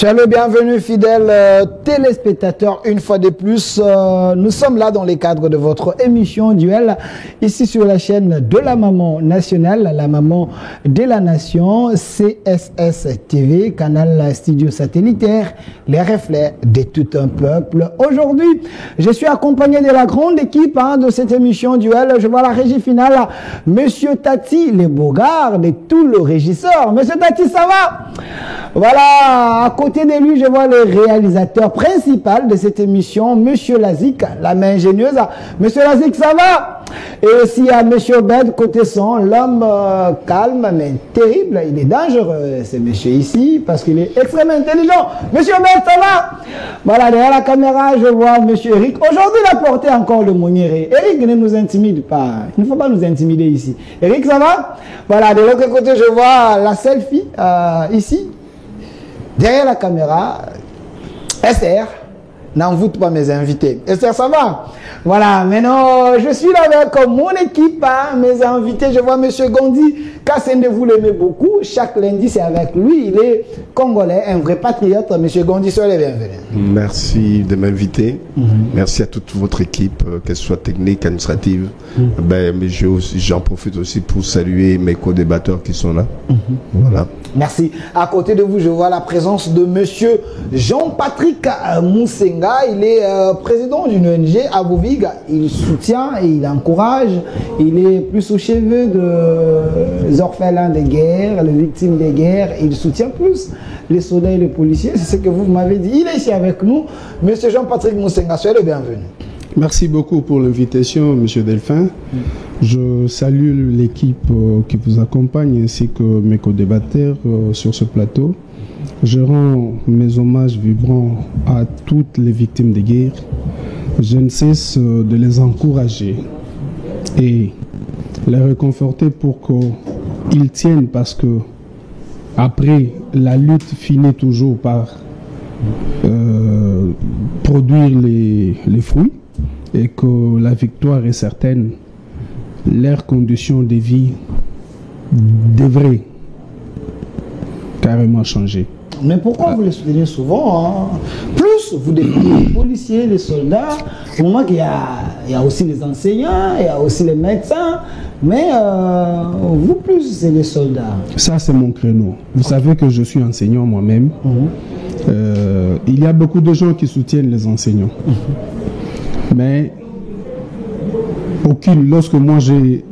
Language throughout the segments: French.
Soyez le bienvenu, fidèles téléspectateurs, une fois de plus. Nous sommes là dans le cadre de votre émission Duel, ici sur la chaîne de la maman nationale, la maman de la nation, CSS TV, canal studio satellitaire, les reflets de tout un peuple. Aujourd'hui, je suis accompagné de la grande équipe de cette émission Duel. Je vois la régie finale, Monsieur Tati, le Bogard de tout le régisseur. Monsieur Tati, ça va? Voilà, à côté de lui, je vois le réalisateur principal de cette émission, Monsieur Lazik, la main ingénieuse. Monsieur Lazik, ça va? Et aussi à Monsieur Bed, côté son, l'homme calme mais terrible. Il est dangereux, ce monsieur ici, parce qu'il est extrêmement intelligent. Monsieur Bed, ça va? Voilà, derrière la caméra, je vois Monsieur Eric. Aujourd'hui, il a porté encore le Monieré. Eric ne nous intimide pas. Il ne faut pas nous intimider ici. Eric, ça va? Voilà, de l'autre côté, je vois la selfie, ici. Derrière la caméra, Esther, n'envoûte pas mes invités. Esther, ça va? Voilà, maintenant, je suis là avec mon équipe, mes invités. Je vois Monsieur Gondi, Kassende, vous l'aimez beaucoup. Chaque lundi, c'est avec lui. Il est congolais, un vrai patriote. Monsieur Gondi, soyez le bienvenu. Merci de m'inviter. Merci à toute votre équipe, qu'elle soit technique, administrative. Mais j'en profite aussi pour saluer mes co-débatteurs qui sont là. Voilà. Merci. À côté de vous, je vois la présence de Monsieur Jean-Patrick Moussenga. Il est président d'une ONG à Bouvig. Il soutient et il encourage. Il est plus aux cheveux des orphelins de guerre, les victimes de guerre. Il soutient plus les soldats et les policiers. C'est ce que vous m'avez dit. Il est ici avec nous. Monsieur Jean-Patrick Moussenga, soyez le bienvenu. Merci beaucoup pour l'invitation, Monsieur Delphin. Je salue l'équipe qui vous accompagne ainsi que mes co-débatteurs sur ce plateau. Je rends mes hommages vibrants à toutes les victimes de guerre. Je ne cesse de les encourager et les réconforter pour qu'ils tiennent, parce que après, la lutte finit toujours par produire les fruits, et que la victoire est certaine. Leurs conditions de vie devraient carrément changer. Mais pourquoi vous les soutenez souvent Plus vous défendez les policiers, les soldats, au moment qu'il y a aussi les enseignants, il y a aussi les médecins, mais vous plus c'est les soldats. Ça c'est mon créneau. Vous savez que je suis enseignant moi-même. Il y a beaucoup de gens qui soutiennent les enseignants. Mais lorsque moi j'ai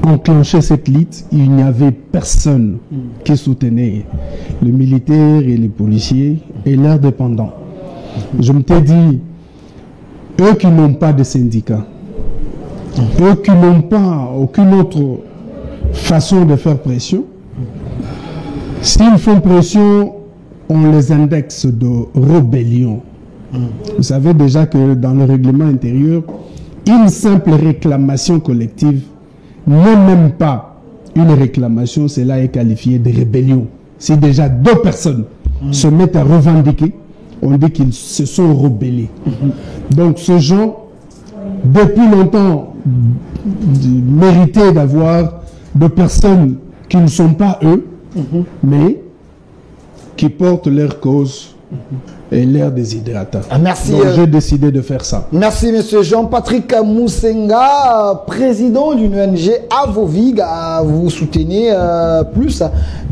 enclenché cette lutte, il n'y avait personne qui soutenait les militaires et les policiers et leurs dépendants. Je me t'ai dit, eux qui n'ont pas de syndicats, eux qui n'ont pas aucune autre façon de faire pression, s'ils font pression, on les indexe de rébellion. Vous savez déjà que dans le règlement intérieur, une simple réclamation collective n'est même pas une réclamation, cela est qualifié de rébellion. Si déjà deux personnes se mettent à revendiquer, on dit qu'ils se sont rebellés. Donc ce gens, depuis longtemps, méritaient d'avoir de personnes qui ne sont pas eux, mais qui portent leur cause et l'air déshydratant. Merci. Donc j'ai décidé de faire ça. Merci Monsieur Jean-Patrick Moussenga, président d'une ONG à Vovig. Vous soutenez plus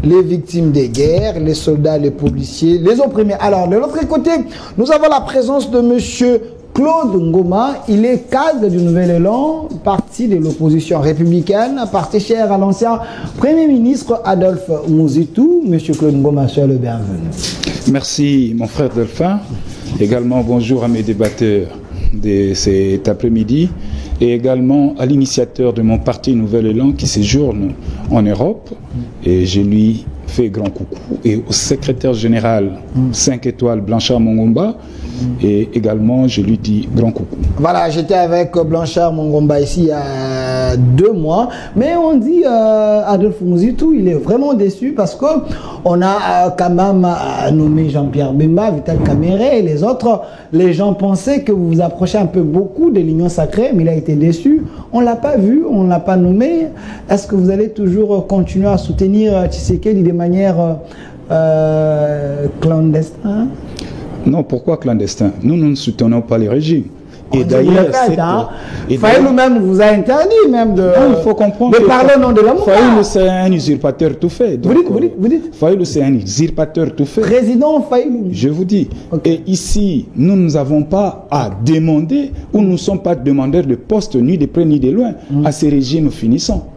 les victimes des guerres, les soldats, les policiers, les opprimés. Alors de l'autre côté, nous avons la présence de Monsieur Claude Ngoma. Il est cadre du Nouvel Élan, parti de l'opposition républicaine, parti cher à l'ancien Premier ministre Adolphe Mouzitou. Monsieur Claude Ngoma, soyez le bienvenu. Merci mon frère Delphin. Également bonjour à mes débatteurs de cet après-midi et également à l'initiateur de mon parti Nouvel Élan qui séjourne en Europe, et je lui fais grand coucou, et au secrétaire général 5 étoiles Blanchard Mongomba, et également je lui dis grand coucou. Voilà, j'étais avec Blanchard Mongomba ici il y a 2 mois, mais on dit Adolphe Mouzitou, il est vraiment déçu parce que on a quand même nommé Jean-Pierre Bemba, Vital Kamerhe et les autres. Les gens pensaient que vous vous approchez un peu beaucoup de l'Union sacrée, mais il a été déçu. On ne l'a pas vu, on ne l'a pas nommé. Est-ce que vous allez toujours continuer à soutenir Tshisekedi de manière clandestin? Non, pourquoi clandestin? Nous ne soutenons pas les régimes. Et d'ailleurs, Faïlou même vous a interdit même de, il faut comprendre de parler au nom de l'amour. Faïlou, c'est un usurpateur tout fait. Donc, vous dites Faïlou, c'est un usurpateur tout fait. Président Faïlou. Je vous dis. Okay. Et ici, nous n'avons pas à demander, ou nous ne sommes pas demandeurs de poste, ni de près ni de loin, à ces régimes finissants.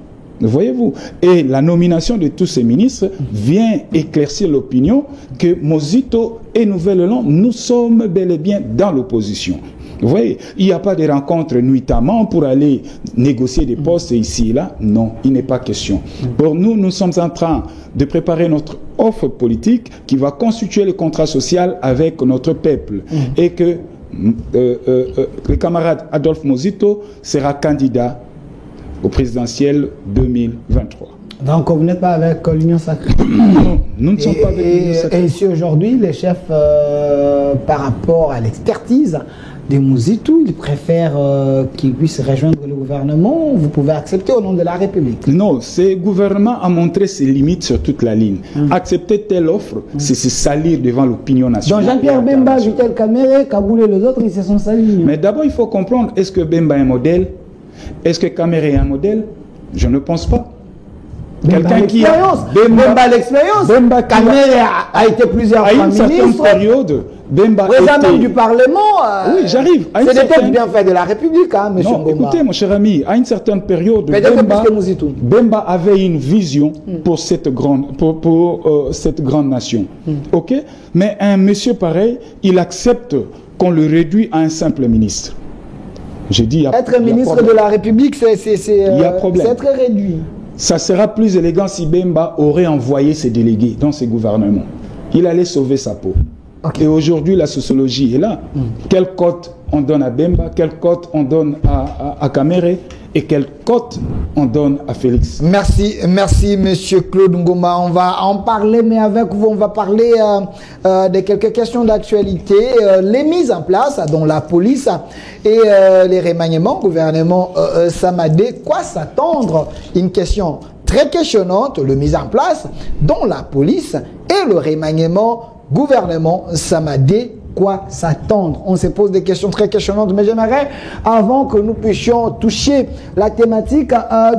Voyez-vous? Et la nomination de tous ces ministres vient éclaircir l'opinion que Mozito et Nouvelle-Hollande, nous sommes bel et bien dans l'opposition. Vous voyez, il n'y a pas de rencontres nuitamment pour aller négocier des postes ici et là. Non, il n'est pas question. Pour nous, nous sommes en train de préparer notre offre politique qui va constituer le contrat social avec notre peuple. Et que le camarade Adolphe Mozito sera candidat au présidentiel 2023. Donc vous n'êtes pas avec l'Union Sacrée? Non, nous ne sommes pas avec l'Union Sacrée. Et si aujourd'hui les chefs, par rapport à l'expertise de Mozito, ils préfèrent qu'ils puissent rejoindre le gouvernement, vous pouvez accepter au nom de la République? Non, ce gouvernement a montré ses limites sur toute la ligne. Accepter telle offre, c'est se salir devant l'opinion nationale. Donc Jean-Pierre Bemba, Vital Kamerhe, Kaboul et les autres, ils se sont salis. Mais d'abord, il faut comprendre, est-ce que Bemba est un modèle? Est-ce que Kamerhe est un modèle? Je ne pense pas. Quelqu'un qui a l'expérience. Kamerhe a été plusieurs fois ministre. À une certaine période, Bemba président du Parlement. Oui, j'arrive. C'est des têtes bien fait de la République, hein, monsieur Non, écoutez, mon cher ami, à une certaine période, Bemba avait une vision pour cette grande, cette grande nation. Ok? Mais un monsieur pareil, il accepte qu'on le réduise à un simple ministre. J'ai dit, être ministre de la République, c'est très réduit. Ça sera plus élégant si Bemba aurait envoyé ses délégués dans ses gouvernements. Il allait sauver sa peau. Okay. Et aujourd'hui, la sociologie est là. Quelle cote on donne à Bemba, quelle cote on donne à Kamerhe et quelle cote on donne à Félix. Merci monsieur Claude Ngoma. On va en parler, mais avec vous, on va parler de quelques questions d'actualité. Les mises en place, dont la police et les remaniements, gouvernement Samadé, quoi s'attendre? Une question très questionnante, le mise en place, dont la police et le remaniement gouvernement Samadé, quoi s'attendre? On se pose des questions très questionnantes, mais j'aimerais, avant que nous puissions toucher la thématique,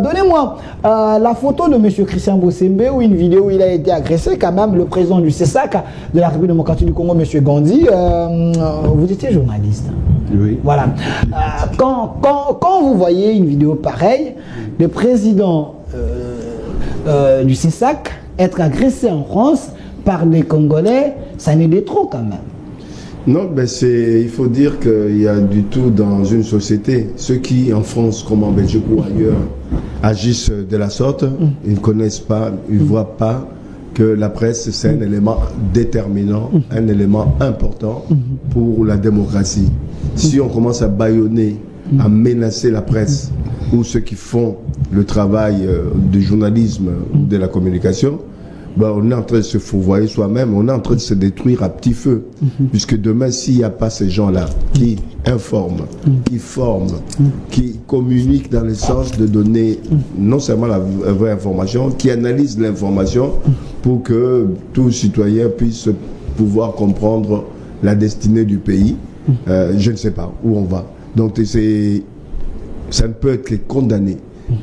donnez-moi la photo de M. Christian Bossembe ou une vidéo où il a été agressé, quand même, le président du CESAC de la République démocratique du Congo, M. Gandhi. Vous étiez journaliste. Oui. Voilà. Quand vous voyez une vidéo pareille, le président du CESAC être agressé en France par des Congolais, ça n'est de trop quand même. Non, ben il faut dire qu'il y a du tout dans une société. Ceux qui, en France, comme en Belgique ou ailleurs, agissent de la sorte, ils ne connaissent pas, ils ne voient pas que la presse, c'est un élément déterminant, un élément important pour la démocratie. Si on commence à bâillonner, à menacer la presse, ou ceux qui font le travail du journalisme ou de la communication, ben on est en train de se fourvoyer soi-même, on est en train de se détruire à petit feu. Puisque demain, s'il n'y a pas ces gens-là qui informent, qui forment, qui communiquent dans le sens de donner non seulement la vraie information, qui analysent l'information pour que tout citoyen puisse pouvoir comprendre la destinée du pays, je ne sais pas où on va. Donc ça ne peut être que condamné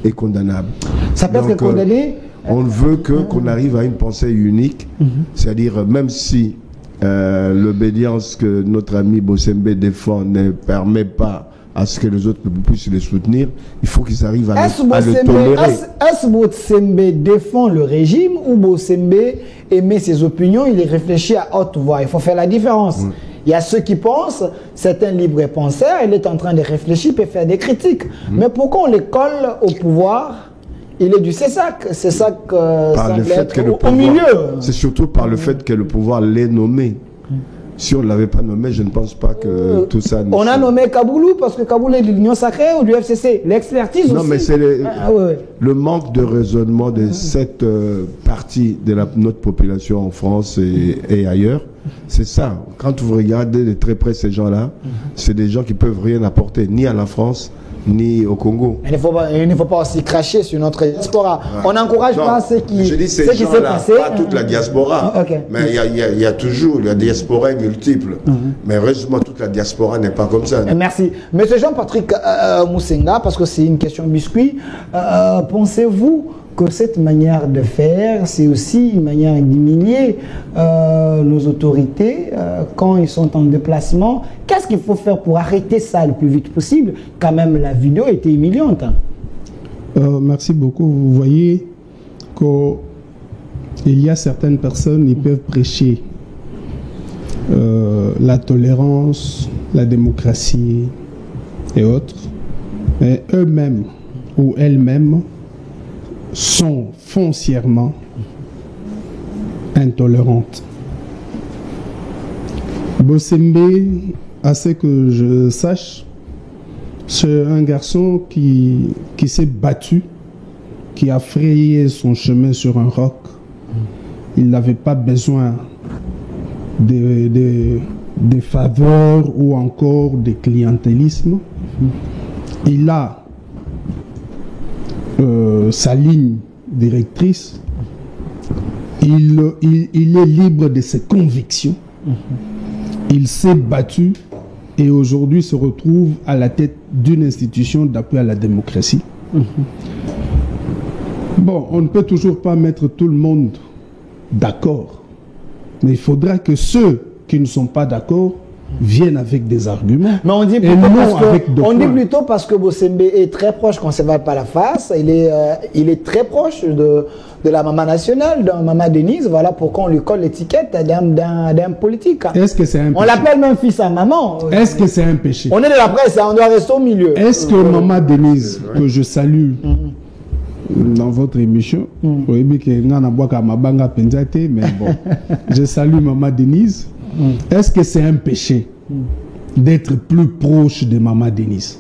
et condamnable. Ça peut être condamné. On veut qu'on arrive à une pensée unique, c'est-à-dire même si l'obédience que notre ami Bossembe défend ne permet pas à ce que les autres puissent le soutenir, il faut qu'ils arrivent à le tolérer. Est-ce que Bossembe défend le régime ou Bossembe émet ses opinions, il réfléchit à haute voix? Il faut faire la différence. Il y a ceux qui pensent, c'est un libre penseur, il est en train de réfléchir, il peut faire des critiques. Mais pourquoi on les colle au pouvoir? Il est du CESAC. CESAC semble être au milieu. C'est surtout par le fait que le pouvoir l'ait nommé. Si on ne l'avait pas nommé, je ne pense pas que tout ça... On a nommé Kaboulou parce que Kaboulou est de l'Union Sacrée ou du FCC. L'expertise aussi. Non, mais c'est le manque de raisonnement de cette partie de notre population en France et ailleurs. C'est ça. Quand vous regardez de très près ces gens-là, c'est des gens qui ne peuvent rien apporter, ni à la France, ni au Congo. Il ne faut pas aussi cracher sur notre diaspora. On n'encourage pas ce qui s'est passé. Pas toute la diaspora. Mais il y a toujours la diaspora multiple. Mais heureusement, toute la diaspora n'est pas comme ça. Merci. Monsieur Jean-Patrick Moussenga, parce que c'est une question biscuit, pensez-vous que cette manière de faire, c'est aussi une manière d'humilier nos autorités quand ils sont en déplacement? Qu'est-ce qu'il faut faire pour arrêter ça le plus vite possible? Quand même, la vidéo était humiliante. Merci beaucoup. Vous voyez qu'il y a certaines personnes qui peuvent prêcher la tolérance, la démocratie et autres, mais eux-mêmes ou elles-mêmes sont foncièrement intolérantes. Bossembe, à ce que je sache, c'est un garçon qui s'est battu, qui a frayé son chemin sur un roc. Il n'avait pas besoin des faveurs ou encore des clientélismes. Il a sa ligne directrice. Il est libre de ses convictions. Il s'est battu et aujourd'hui se retrouve à la tête d'une institution d'appui à la démocratie. Bon, on ne peut toujours pas mettre tout le monde d'accord, mais il faudra que ceux qui ne sont pas d'accord viennent avec des arguments. Mais on dit plutôt parce que Bossembe est très proche, qu'on ne se voit pas la face, il est très proche de la maman nationale, de maman Denise, voilà pourquoi on lui colle l'étiquette d'un politique. Est-ce que c'est un péché? On l'appelle même fils à maman. Est-ce que c'est un péché? On est de la presse, on doit rester au milieu. Est-ce que maman Denise, que je salue dans votre émission, mais bon, je salue maman Denise. Est-ce que c'est un péché d'être plus proche de maman Denise?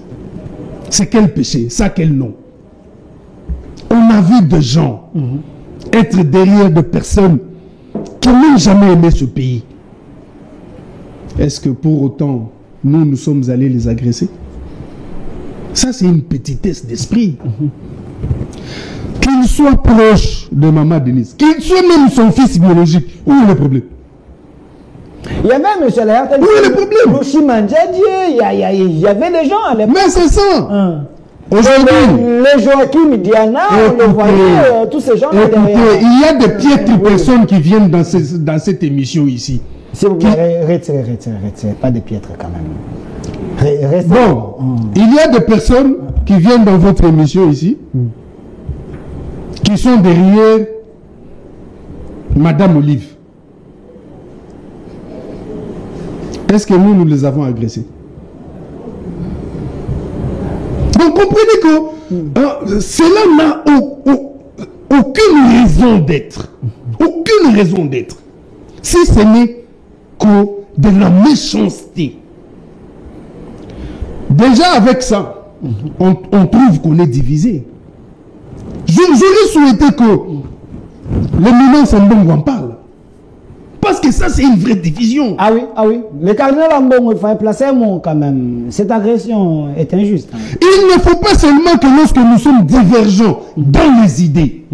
C'est quel péché? Ça, quel nom? On a vu des gens être derrière de personnes qui n'ont jamais aimé ce pays. Est-ce que pour autant, nous sommes allés les agresser? Ça, c'est une petitesse d'esprit. Qu'il soit proche de maman Denise, qu'il soit même son fils biologique, où est le problème? Il y avait M. Léa, où est le problème? Il y avait des gens à l'époque. Mais c'est ça. Les Joachim Diana, on le voyait, tous ces gens là derrière. Il y a des piètres personnes qui viennent dans cette émission ici. S'il vous plaît, retirez, pas des piètres quand même. Bon, il y a des personnes qui viennent dans votre émission ici, qui sont derrière Madame Olive. Est-ce que nous les avons agressés? Donc comprenez que cela n'a aucune raison d'être. Aucune raison d'être. Si ce n'est que de la méchanceté. Déjà avec ça, on trouve qu'on est divisé. J'aurais souhaité que l'éminent Sambongo en parle. Parce que ça, c'est une vraie division. Ah oui. Le cardinal Ambongo, il faut placer un mot quand même. Cette agression est injuste. Il ne faut pas seulement que lorsque nous sommes divergents dans les idées,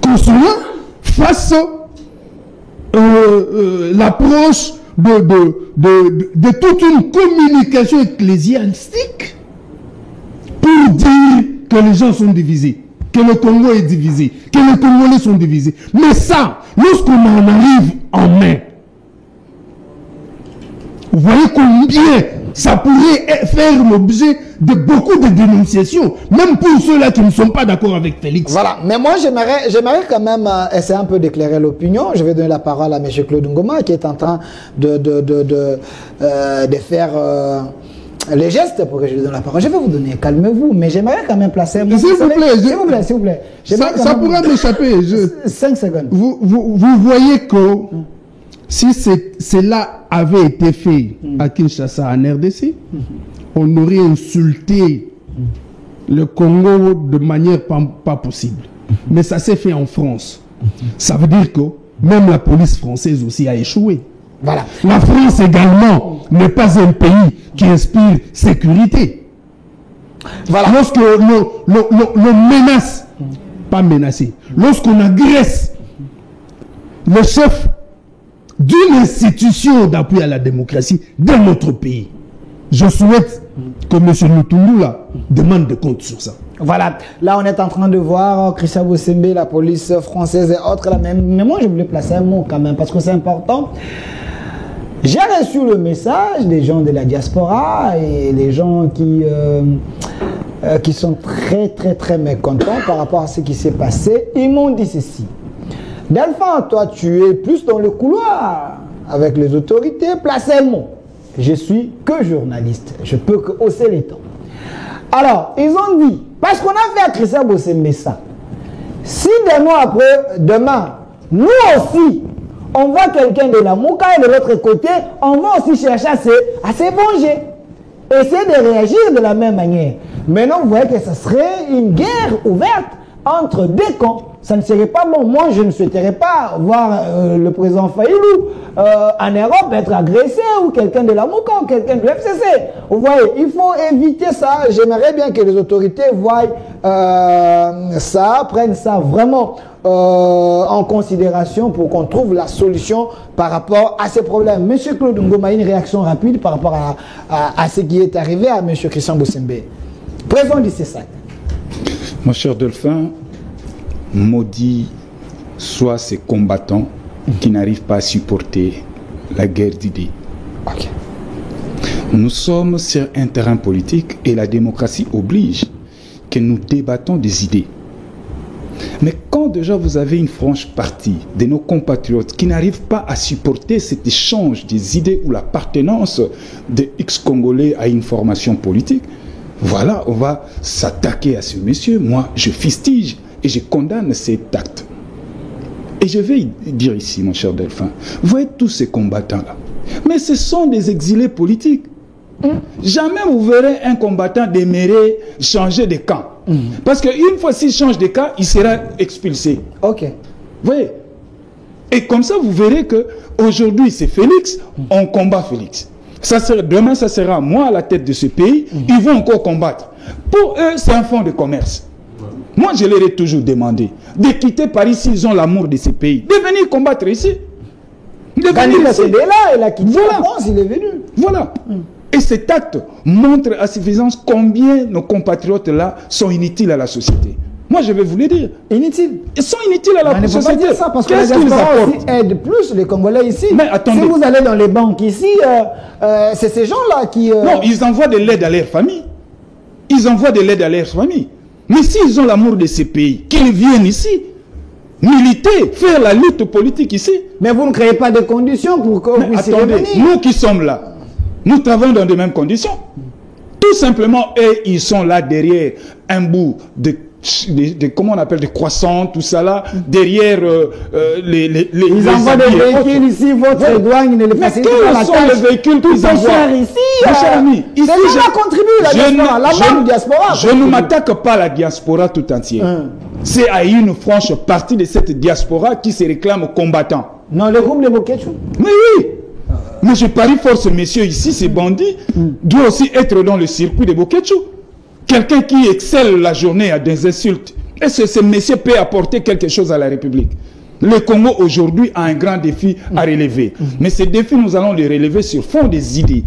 qu'on soit face l'approche de toute une communication ecclésiastique pour dire que les gens sont divisés, que le Congo est divisé, que les Congolais sont divisés. Mais ça, lorsqu'on en arrive en main, vous voyez combien ça pourrait faire l'objet de beaucoup de dénonciations, même pour ceux-là qui ne sont pas d'accord avec Félix. Voilà, mais moi j'aimerais quand même essayer un peu d'éclairer l'opinion. Je vais donner la parole à M. Claude Ngoma qui est en train de faire les gestes pour que je lui donne la parole. Je vais vous donner, calmez-vous, mais j'aimerais quand même placer... S'il vous plaît. Ça pourrait m'échapper. 5 secondes. Vous voyez que si cela avait été fait à Kinshasa, en RDC, on aurait insulté le Congo de manière pas possible. Mais ça s'est fait en France. Ça veut dire que même la police française aussi a échoué. Voilà. La France également n'est pas un pays qui inspire sécurité. Voilà. Lorsque l'on menace, pas menacer, lorsqu'on agresse le chef d'une institution d'appui à la démocratie dans notre pays, je souhaite que M. Lutundu demande des comptes sur ça. Voilà, là on est en train de voir Christian Bossembe, la police française et autres. Là, mais moi je voulais placer un mot quand même parce que c'est important. J'ai reçu le message des gens de la diaspora et les gens qui sont très mécontents par rapport à ce qui s'est passé. Ils m'ont dit ceci. Delphin, toi tu es plus dans le couloir avec les autorités, placez un mot. Je suis que journaliste, je peux que hausser les tons. Alors, ils ont dit, parce qu'on a fait à Christian Bossembe ça, si des mois après, demain, nous aussi, on voit quelqu'un de la Mouka et de l'autre côté, on va aussi chercher à se venger. Essayer de réagir de la même manière. Maintenant, vous voyez que ce serait une guerre ouverte entre deux camps. Ça ne serait pas bon. Moi, je ne souhaiterais pas voir le président Faïlou en Europe être agressé ou quelqu'un de la Mouka ou quelqu'un de l'FCC. Vous voyez, il faut éviter ça. J'aimerais bien que les autorités voient ça, prennent ça vraiment en considération pour qu'on trouve la solution par rapport à ces problèmes. Monsieur Claude Ngoma, une réaction rapide par rapport à ce qui est arrivé à Monsieur Christian Bossembe. Président du CESAC. Mon cher Delphin, maudit soient ces combattants qui n'arrivent pas à supporter la guerre d'idées. Okay. Nous sommes sur un terrain politique et la démocratie oblige que nous débattons des idées. Mais quand déjà vous avez une franche partie de nos compatriotes qui n'arrivent pas à supporter cet échange des idées ou l'appartenance des X-Congolais à une formation politique, voilà, on va s'attaquer à ce monsieur. Moi, je fustige et je condamne cet acte. Et je vais dire ici, mon cher Delphin, vous voyez tous ces combattants-là, mais ce sont des exilés politiques. Jamais vous verrez un combattant déméré changer de camp. Parce qu'une fois s'il change de camp, il sera expulsé. Ok. Vous voyez? Et comme ça, vous verrez qu'aujourd'hui, c'est Félix, on combat Félix. Demain, ça sera moi à la tête de ce pays, ils vont encore combattre. Pour eux, c'est un fonds de commerce. Moi, je leur ai toujours demandé de quitter Paris s'ils ont l'amour de ce pays, de venir combattre ici. Quand il a cédé là, il a quitté la France, il est venu. Voilà. Et cet acte montre à suffisance combien nos compatriotes-là sont inutiles à la société. Moi, je vais vous le dire. Inutiles. Ils sont inutiles à la société. On ne peut pas dire ça parce que qu'est-ce qu'ils apportent? Aident plus les Congolais ici. Mais attendez. Si vous allez dans les banques ici, c'est ces gens-là qui... Non, ils envoient de l'aide à leur famille. Ils envoient de l'aide à leur famille. Mais s'ils ont l'amour de ces pays, qu'ils viennent ici, militer, faire la lutte politique ici. Mais vous ne créez pas de conditions pour que vous puissiez venir. Nous qui sommes là, nous travaillons dans de mêmes conditions. Tout simplement, ils sont là derrière un bout de comment on appelle, de croissants, tout ça là, derrière ils envoient des véhicules ici, votre douane ne les facilite pas la tâche. Mais quels sont les véhicules qu'ils envoient? Cher ici, mon cher ami, ici, je contribue la diaspora, la diaspora. Je ne m'attaque pas à la diaspora tout entière. C'est à une franche partie de cette diaspora qui se réclame combattant. Non, le groupe de Boketchou. Mais oui. Mais je parie fort, ce monsieur ici, ces bandits, doit aussi être dans le circuit de Boketchou. Quelqu'un qui excelle la journée à des insultes. Est-ce que ce monsieur peut apporter quelque chose à la République? Le Congo aujourd'hui a un grand défi à relever. Mais ce défi, nous allons le relever sur fond des idées.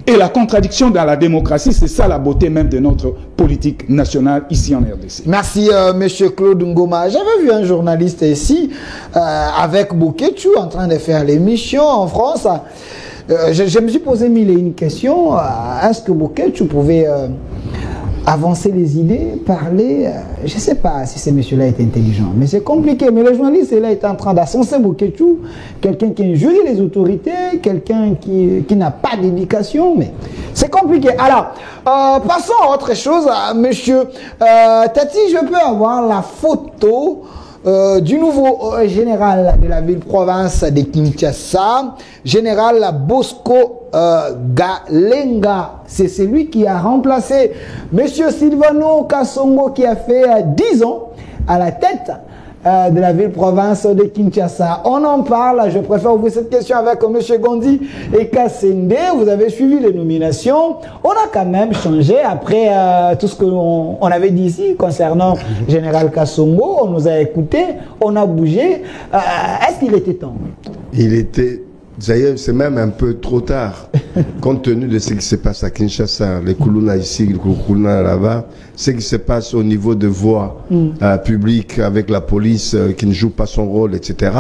Et la contradiction dans la démocratie, c'est ça la beauté même de notre politique nationale ici en RDC. Merci, monsieur Claude Ngoma. J'avais vu un journaliste ici, avec Boketchou, en train de faire l'émission en France. Je me suis posé mille et une questions. Est-ce que Boketchou pouvait... avancer les idées, parler, je ne sais pas si ce monsieur-là est intelligent, mais c'est compliqué. Mais le journaliste là est en train d'ascenser Boketchou, quelqu'un qui injurie les autorités, quelqu'un qui n'a pas d'éducation, mais c'est compliqué. Alors, passons à autre chose. Monsieur Tati, je peux avoir la photo du nouveau général de la ville-province de Kinshasa, général Bosco Galenga. C'est celui qui a remplacé Monsieur Silvano Kasongo qui a fait 10 ans à la tête de la ville-province de Kinshasa. On en parle, je préfère ouvrir cette question avec M. Gondi et Kassende. Vous avez suivi les nominations. On a quand même changé après tout ce qu'on avait dit ici concernant Général Kassongo. On nous a écoutés, on a bougé. Est-ce qu'il était temps? Il était... D'ailleurs, c'est même un peu trop tard, compte tenu de ce qui se passe à Kinshasa, les Koulouna ici, les Koulouna là-bas, ce qui se passe au niveau de voix publiques avec la police qui ne joue pas son rôle, etc.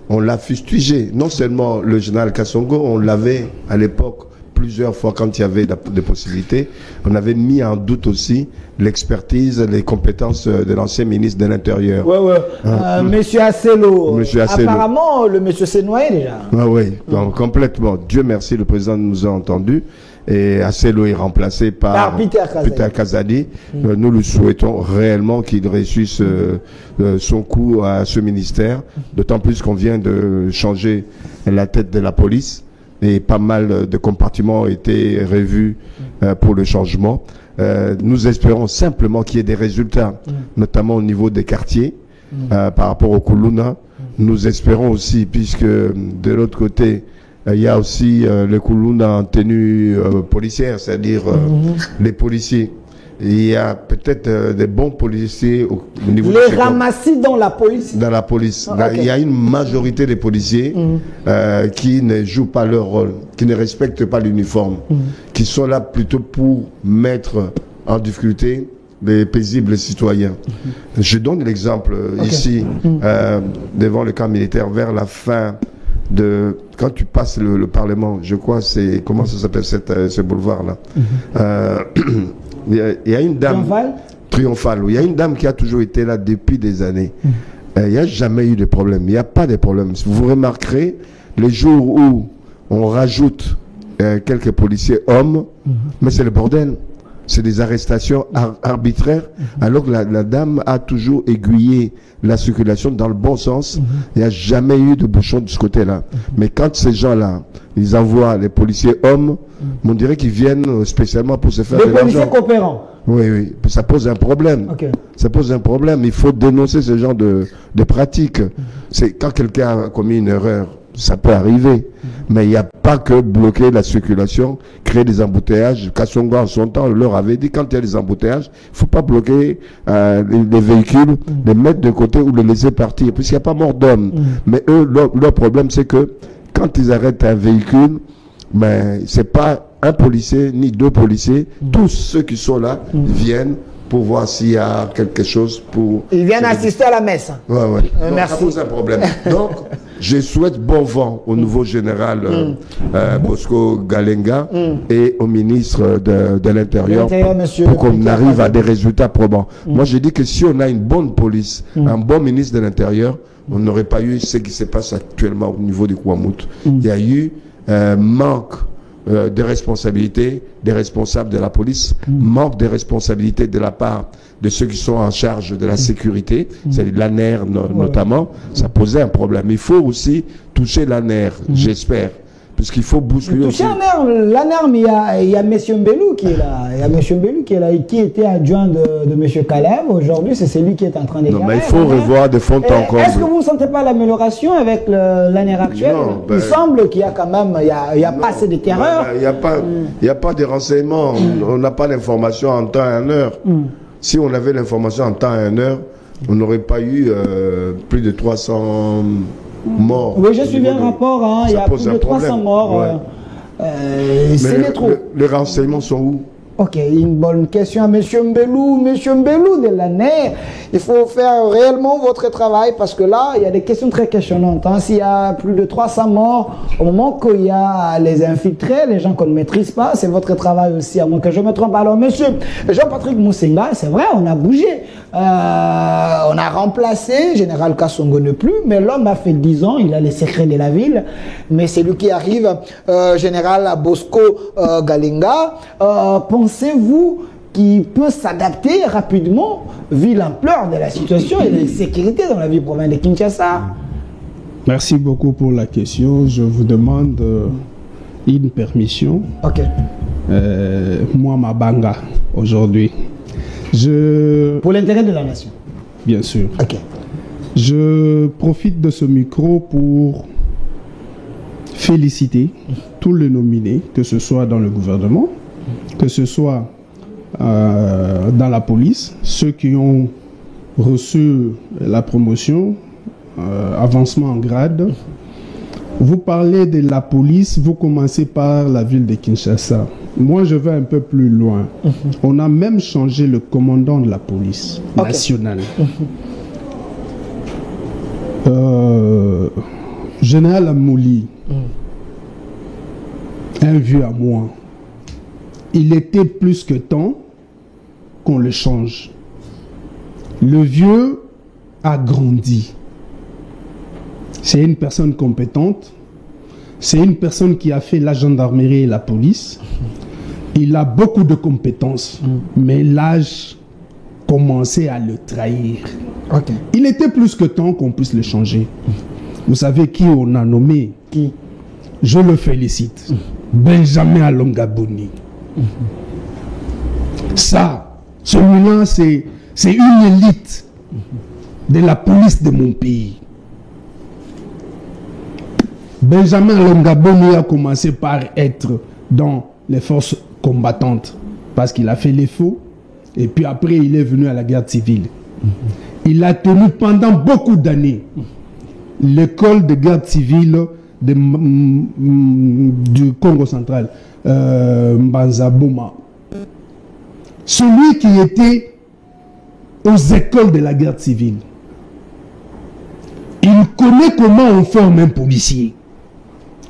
On l'a fustigé. Non seulement le général Kassongo, on l'avait à l'époque plusieurs fois quand il y avait des possibilités. On avait mis en doute aussi l'expertise, les compétences de l'ancien ministre de l'Intérieur. Monsieur Asselo. Monsieur Asselo. Apparemment, le monsieur s'est noyé déjà. Oui, donc, complètement. Dieu merci, le président nous a entendus. Et Asselo est remplacé par Peter Kazadi. Nous lui souhaitons réellement qu'il réussisse son coup à ce ministère. D'autant plus qu'on vient de changer la tête de la police. Et pas mal de compartiments ont été revus pour le changement. Nous espérons simplement qu'il y ait des résultats, notamment au niveau des quartiers, par rapport au Koulouna. Nous espérons aussi, puisque de l'autre côté, il y a aussi le Koulouna en tenue policière, c'est-à-dire les policiers. Il y a peut-être des bons policiers au niveau les ramassis dans la police. Dans la police. Il y a une majorité des policiers qui ne jouent pas leur rôle, qui ne respectent pas l'uniforme, qui sont là plutôt pour mettre en difficulté les paisibles citoyens. Je donne l'exemple ici, devant le camp militaire, vers la fin de... Quand tu passes le Parlement, je crois, c'est... Comment ça s'appelle ce boulevard-là il y a une dame triomphale. Il y a une dame qui a toujours été là depuis des années. Il n'y a jamais eu de problème. Il n'y a pas de problème. Vous remarquerez, les jours où on rajoute quelques policiers hommes, mais c'est le bordel. C'est des arrestations arbitraires, alors que la dame a toujours aiguillé la circulation dans le bon sens. Il n'y a jamais eu de bouchon de ce côté-là. Mais quand ces gens-là, ils envoient les policiers hommes, on dirait qu'ils viennent spécialement pour se faire de l'argent. Les policiers coopérants. Oui. Ça pose un problème. Ça pose un problème. Il faut dénoncer ce genre de pratiques. C'est quand quelqu'un a commis une erreur, ça peut arriver. Mais il n'y a pas que bloquer la circulation, créer des embouteillages. Kassongo, en son temps, leur avait dit, quand il y a des embouteillages, il ne faut pas bloquer les véhicules, les mettre de côté ou les laisser partir, puisqu'il n'y a pas mort d'homme. Mais eux, leur problème, c'est que quand ils arrêtent un véhicule, mais c'est pas un policier ni deux policiers, tous ceux qui sont là viennent pour voir s'il y a quelque chose pour... Ils viennent assister à la messe. Merci. Ça pose un problème. Donc, je souhaite bon vent au nouveau général Bosco Galenga et au ministre de l'Intérieur pour qu'on arrive à des résultats probants. Moi, je dis que si on a une bonne police, un bon ministre de l'Intérieur, on n'aurait pas eu ce qui se passe actuellement au niveau du Kouamout. Il y a eu manque de responsabilité des responsables de la police, manque de responsabilité de la part de ceux qui sont en charge de la sécurité, c'est l'ANER notamment, ça posait un problème. Il faut aussi toucher l'ANER, j'espère, puisqu'il faut bousculer aussi. L'ANER, mais il y a M. Mbelou qui est là. Il y a M. Mbelou qui est là et qui était adjoint de M. Kalem. Aujourd'hui, c'est celui qui est en train de Non, mais il faut revoir de fond en comble. Est-ce que vous ne sentez pas l'amélioration avec l'ANER actuel? Il semble qu'il y a quand même, il y a pas assez de terreur. Il n'y a pas de renseignements. On n'a pas l'information en temps et en heure. Si on avait l'information en temps et en heure, on n'aurait pas eu plus de 300 morts. Oui, j'ai suivi un rapport, il y a plus de 300 morts. C'est les trous. Les renseignements sont où? Ok, une bonne question à M. Mbelou. M. Mbelou de l'ANER, il faut faire réellement votre travail parce que là, il y a des questions très questionnantes. S'il y a plus de 300 morts, au moment qu'il y a les infiltrés, les gens qu'on ne maîtrise pas, c'est votre travail aussi, à moins que je me trompe. Alors, M. Jean-Patrick Moussenga, c'est vrai, on a bougé. On a remplacé, Général Kassongo ne plus, mais l'homme a fait 10 ans, il a les secrets de la ville. Mais c'est lui qui arrive, Général Bosco Galenga. Pensez-vous qu'il peut s'adapter rapidement vu l'ampleur de la situation et de la sécurité dans la ville province de Kinshasa? Merci beaucoup pour la question. Je vous demande une permission. Ok. Moi, ma banga, aujourd'hui. Pour l'intérêt de la nation. Bien sûr. Ok. Je profite de ce micro pour féliciter tous les nominés, que ce soit dans le gouvernement, que ce soit dans la police, ceux qui ont reçu la promotion, avancement en grade. Vous parlez de la police, vous commencez par la ville de Kinshasa. Moi, je vais un peu plus loin. On a même changé le commandant de la police nationale. Général Amouli, un vieux à moi, il était plus que temps qu'on le change. Le vieux a grandi. C'est une personne compétente. C'est une personne qui a fait la gendarmerie et la police. Il a beaucoup de compétences, mais l'âge commençait à le trahir. Il était plus que temps qu'on puisse le changer. Vous savez qui on a nommé? Qui? Je le félicite. Benjamin Alongaboni. Ça, celui-là, c'est une élite de la police de mon pays. Benjamin Alongaboni a commencé par être dans les forces combattantes parce qu'il a fait les faux et puis après il est venu à la guerre civile. Il a tenu pendant beaucoup d'années l'école de guerre civile du Congo central, Mbanza Boma. Celui qui était aux écoles de la guerre civile. Il connaît comment on forme un policier.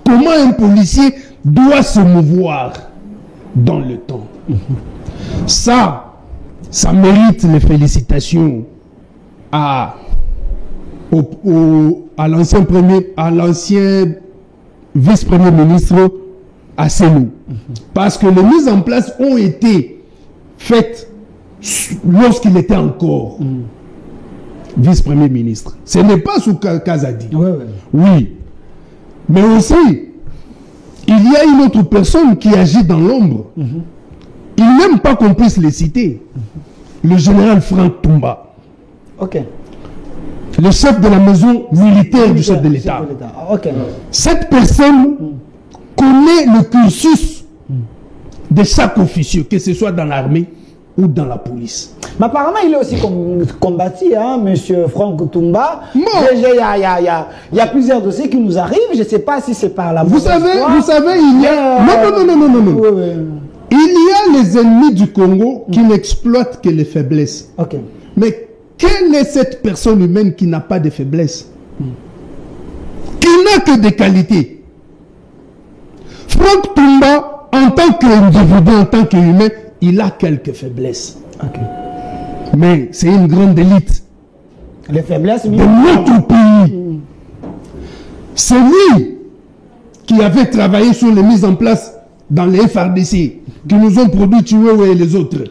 Comment un policier doit se mouvoir dans le temps. Ça mérite les félicitations à l'ancien vice-premier ministre Asselineau. Parce que les mises en place ont été faites lorsqu'il était encore vice-premier ministre. Ce n'est pas sous Kazadi. Oui. Mais aussi, il y a une autre personne qui agit dans l'ombre. Il n'aime pas qu'on puisse les citer. Le général Franck Toumba. Le chef de la maison militaire du chef de l'État. Cette personne connaît le cursus de chaque officier, que ce soit dans l'armée ou dans la police. Mais apparemment, il est aussi combattu, hein, monsieur Franck Toumba. Il y a plusieurs dossiers qui nous arrivent. Je ne sais pas si c'est par la vous savez, il y a... Non. Il y a les ennemis du Congo qui n'exploitent que les faiblesses. Mais quelle est cette personne humaine qui n'a pas de faiblesses? Qui n'a que des qualités? Franck Toumba, en tant qu'individu, en tant qu'humain, il a quelques faiblesses. Mais c'est une grande élite. Les faiblesses de notre pays. C'est lui qui avait travaillé sur les mises en place dans les FRDC, qui nous ont produit Chihuahua et les autres.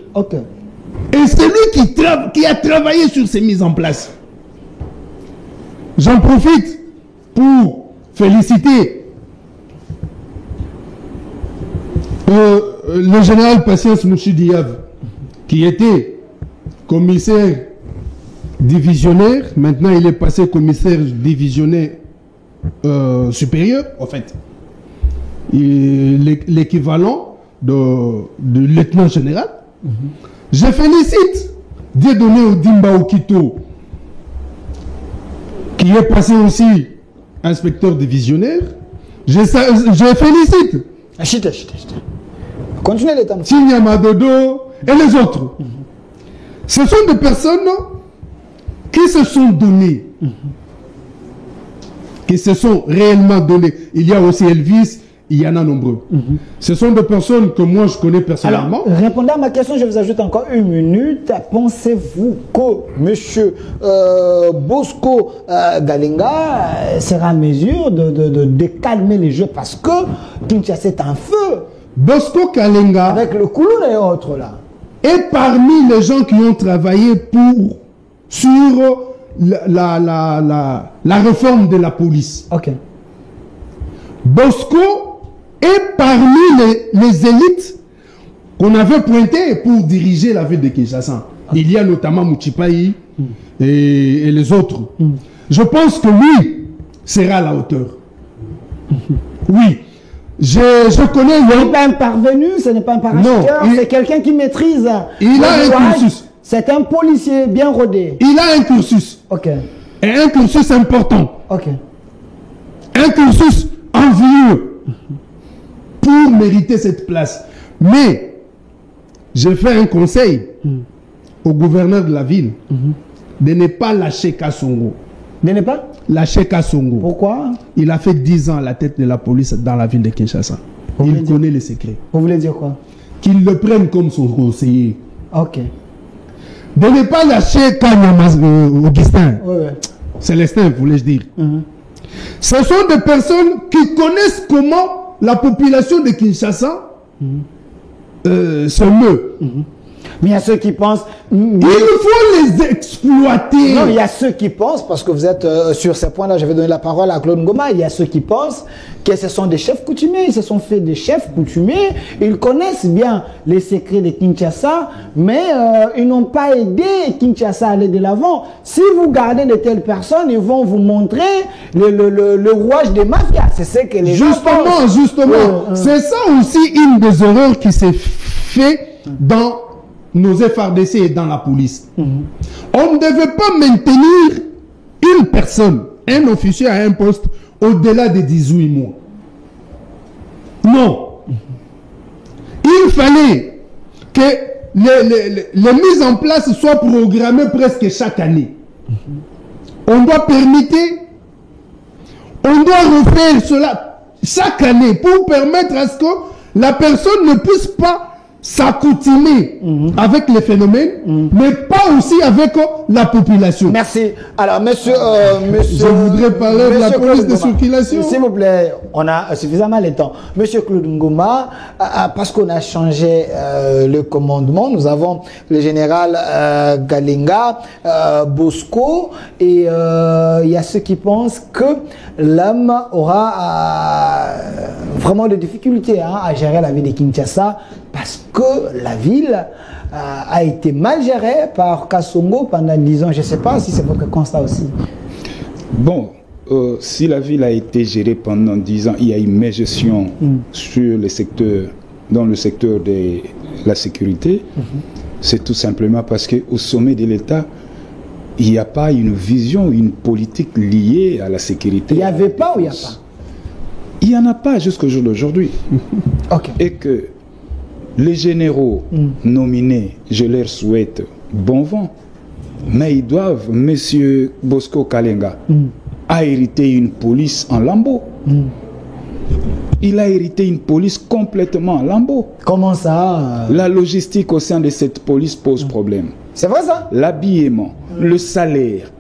Et c'est lui qui a travaillé sur ces mises en place. J'en profite pour féliciter le général Patience Mouchidiav, qui était commissaire divisionnaire. Maintenant, il est passé commissaire divisionnaire supérieur, en fait. L'équivalent de lieutenant général. Je félicite Dieudonné Odimba Okito, qui est passé aussi inspecteur divisionnaire. Je félicite continuez l'état. Tinyama Dodo et les autres. Ce sont des personnes qui se sont données, qui se sont réellement données. Il y a aussi Elvis, il y en a nombreux. Ce sont des personnes que moi je connais personnellement. Alors, répondez à ma question, je vous ajoute encore une minute. Pensez-vous que M. Bosco Galenga sera en mesure de calmer les jeux parce que Kinshasa est en feu? Bosco Galenga, avec le Kouloun et autres là, est parmi les gens qui ont travaillé sur la réforme de la police. Bosco est parmi les élites qu'on avait pointées pour diriger la ville de Kinshasa. Il y a notamment Mouchipaï et les autres. Je pense que lui sera à la hauteur. Oui. Je connais... Ce n'est pas un parvenu, ce n'est pas un parachuteur, c'est quelqu'un qui maîtrise. Il a un cursus. C'est un policier bien rodé. Il a un cursus. Ok. Et un cursus important. Ok. Un cursus envieux pour mériter cette place. Mais je fais un conseil au gouverneur de la ville de ne pas lâcher Kassongo. De ne pas lâcher Kassongo. Pourquoi? Il a fait 10 ans à la tête de la police dans la ville de Kinshasa. Il connaît les secrets. Vous voulez dire quoi? Qu'il le prenne comme son conseiller. Ok. De ne pas lâcher Augustin. Oui. Célestin, voulais-je dire. Ce sont des personnes qui connaissent comment la population de Kinshasa se meut. Mais il y a ceux qui pensent... Il faut les exploiter. Non, il y a ceux qui pensent, parce que vous êtes sur ces points-là, je vais donner la parole à Claude Ngoma, il y a ceux qui pensent que ce sont des chefs coutumiers, ils se sont fait des chefs coutumiers, ils connaissent bien les secrets de Kinshasa, mais ils n'ont pas aidé Kinshasa à aller de l'avant. Si vous gardez de telles personnes, ils vont vous montrer le rouage des mafias. C'est ce que les gens pensent. Justement, c'est ça aussi une des erreurs qui s'est fait dans nos FRDC et dans la police. On ne devait pas maintenir une personne, un officier à un poste au-delà de 18 mois. Non. Il fallait que les mises en place soient programmées presque chaque année. On doit permettre, on doit refaire cela chaque année pour permettre à ce que la personne ne puisse pas s'accoutumer avec les phénomènes, mais pas aussi avec la population. Merci. Alors, monsieur... Je voudrais parler de la police de circulation. S'il vous plaît, on a suffisamment le temps. Monsieur Claude Ngoma, parce qu'on a changé le commandement, nous avons le général Galenga, Bosco, et il y a ceux qui pensent que l'homme aura vraiment des difficultés à gérer la vie de Kinshasa, parce que la ville a été mal gérée par Kassongo pendant 10 ans. Je ne sais pas si c'est votre constat aussi. Bon, si la ville a été gérée pendant 10 ans, il y a une mégestion sur les secteurs, dans le secteur de la sécurité. C'est tout simplement parce qu'au sommet de l'État, il n'y a pas une vision, une politique liée à la sécurité. Il n'y avait pas ou il n'y a pas? Il n'y en a pas jusqu'au jour d'aujourd'hui. Ok. Et que les généraux nominés, je leur souhaite bon vent, mais ils doivent, monsieur Bosco Kalenga, a hérité une police en lambeaux. Il a hérité une police complètement en lambeaux. Comment ça? La logistique au sein de cette police pose problème. C'est vrai ça? L'habillement, le salaire.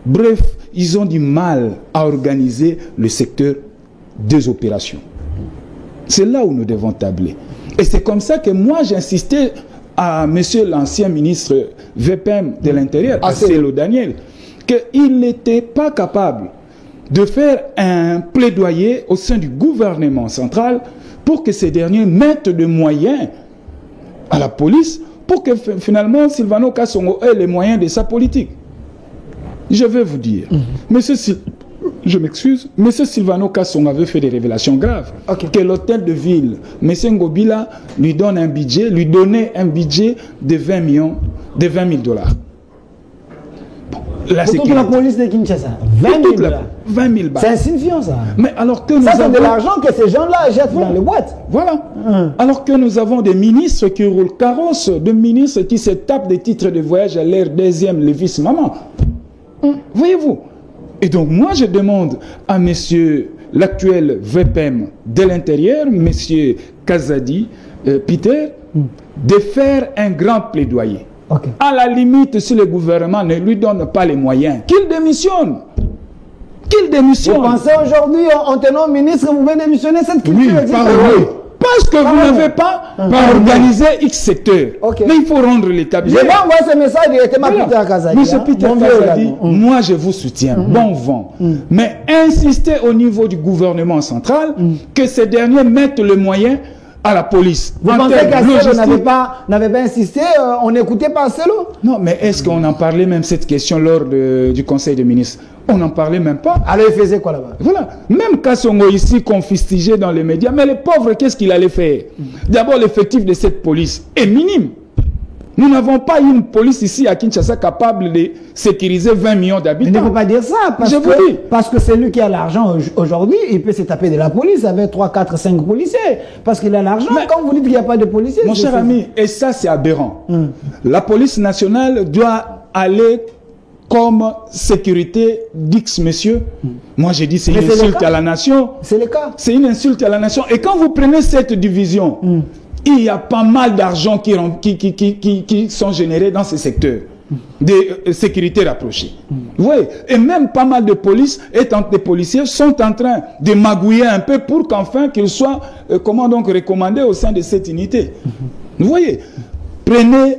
Bref, ils ont du mal à organiser le secteur des opérations. C'est là où nous devons tabler. Et c'est comme ça que moi j'insistais à monsieur l'ancien ministre VPM de l'Intérieur, à Célo Daniel, qu'il n'était pas capable de faire un plaidoyer au sein du gouvernement central pour que ces derniers mettent des moyens à la police pour que finalement Silvano Kassongo ait les moyens de sa politique. Je vais vous dire, je m'excuse, M. Silvano Kassongo avait fait des révélations graves. Que l'hôtel de ville, M. Ngobila, lui donnait un budget de 20 millions, de 20 000 $. Pour toute la police de Kinshasa, 20 000 $. 20 000 $. C'est insignifiant ça. Mais alors que ça, c'est de l'argent que ces gens-là jettent dans les boîtes. Voilà. Alors que nous avons des ministres qui roulent carrosse, des ministres qui se tapent des titres de voyage à leur deuxième Lévis Maman. Voyez-vous? Et donc moi je demande à monsieur l'actuel VPM de l'Intérieur, monsieur Kazadi, Peter, de faire un grand plaidoyer. À la limite, si le gouvernement ne lui donne pas les moyens, qu'il démissionne. Qu'il démissionne. Vous pensez aujourd'hui, en tenant ministre, vous pouvez démissionner cette culture? Parce que vous n'avez pas organisé X secteur. Mais il faut rendre l'État bien. Je vais envoyer ce message directement à Peter Kazadi. Monsieur Peter Kazadi, moi je vous soutiens, bon vent. Mais insistez au niveau du gouvernement central que ces derniers mettent le moyen à la police. Vous pensez qu'Asselo n'avait pas insisté, on n'écoutait pas Asselo? Non, mais est-ce qu'on en parlait même cette question lors du Conseil des ministres? On n'en parlait même pas. Alors il faisait quoi là-bas? Voilà. Même Kassongo ici, qu'on fustigé dans les médias, mais les pauvres, qu'est-ce qu'il allait faire? D'abord, l'effectif de cette police est minime. Nous n'avons pas une police ici à Kinshasa capable de sécuriser 20 millions d'habitants. Il ne faut pas dire ça, parce que c'est lui qui a l'argent aujourd'hui, il peut se taper de la police avec 3, 4, 5 policiers. Parce qu'il a l'argent, quand vous dites qu'il n'y a pas de policiers. Mon cher ami, et ça c'est aberrant. La police nationale doit aller comme sécurité d'X monsieur. Moi j'ai dit c'est une insulte à la nation. C'est le cas. C'est une insulte à la nation. Et quand vous prenez cette division, il y a pas mal d'argent qui sont générés dans ces secteurs de sécurité rapprochée. Oui, et même pas mal de police des policiers sont en train de magouiller un peu pour qu'enfin qu'ils soient recommandés au sein de cette unité. Vous voyez, prenez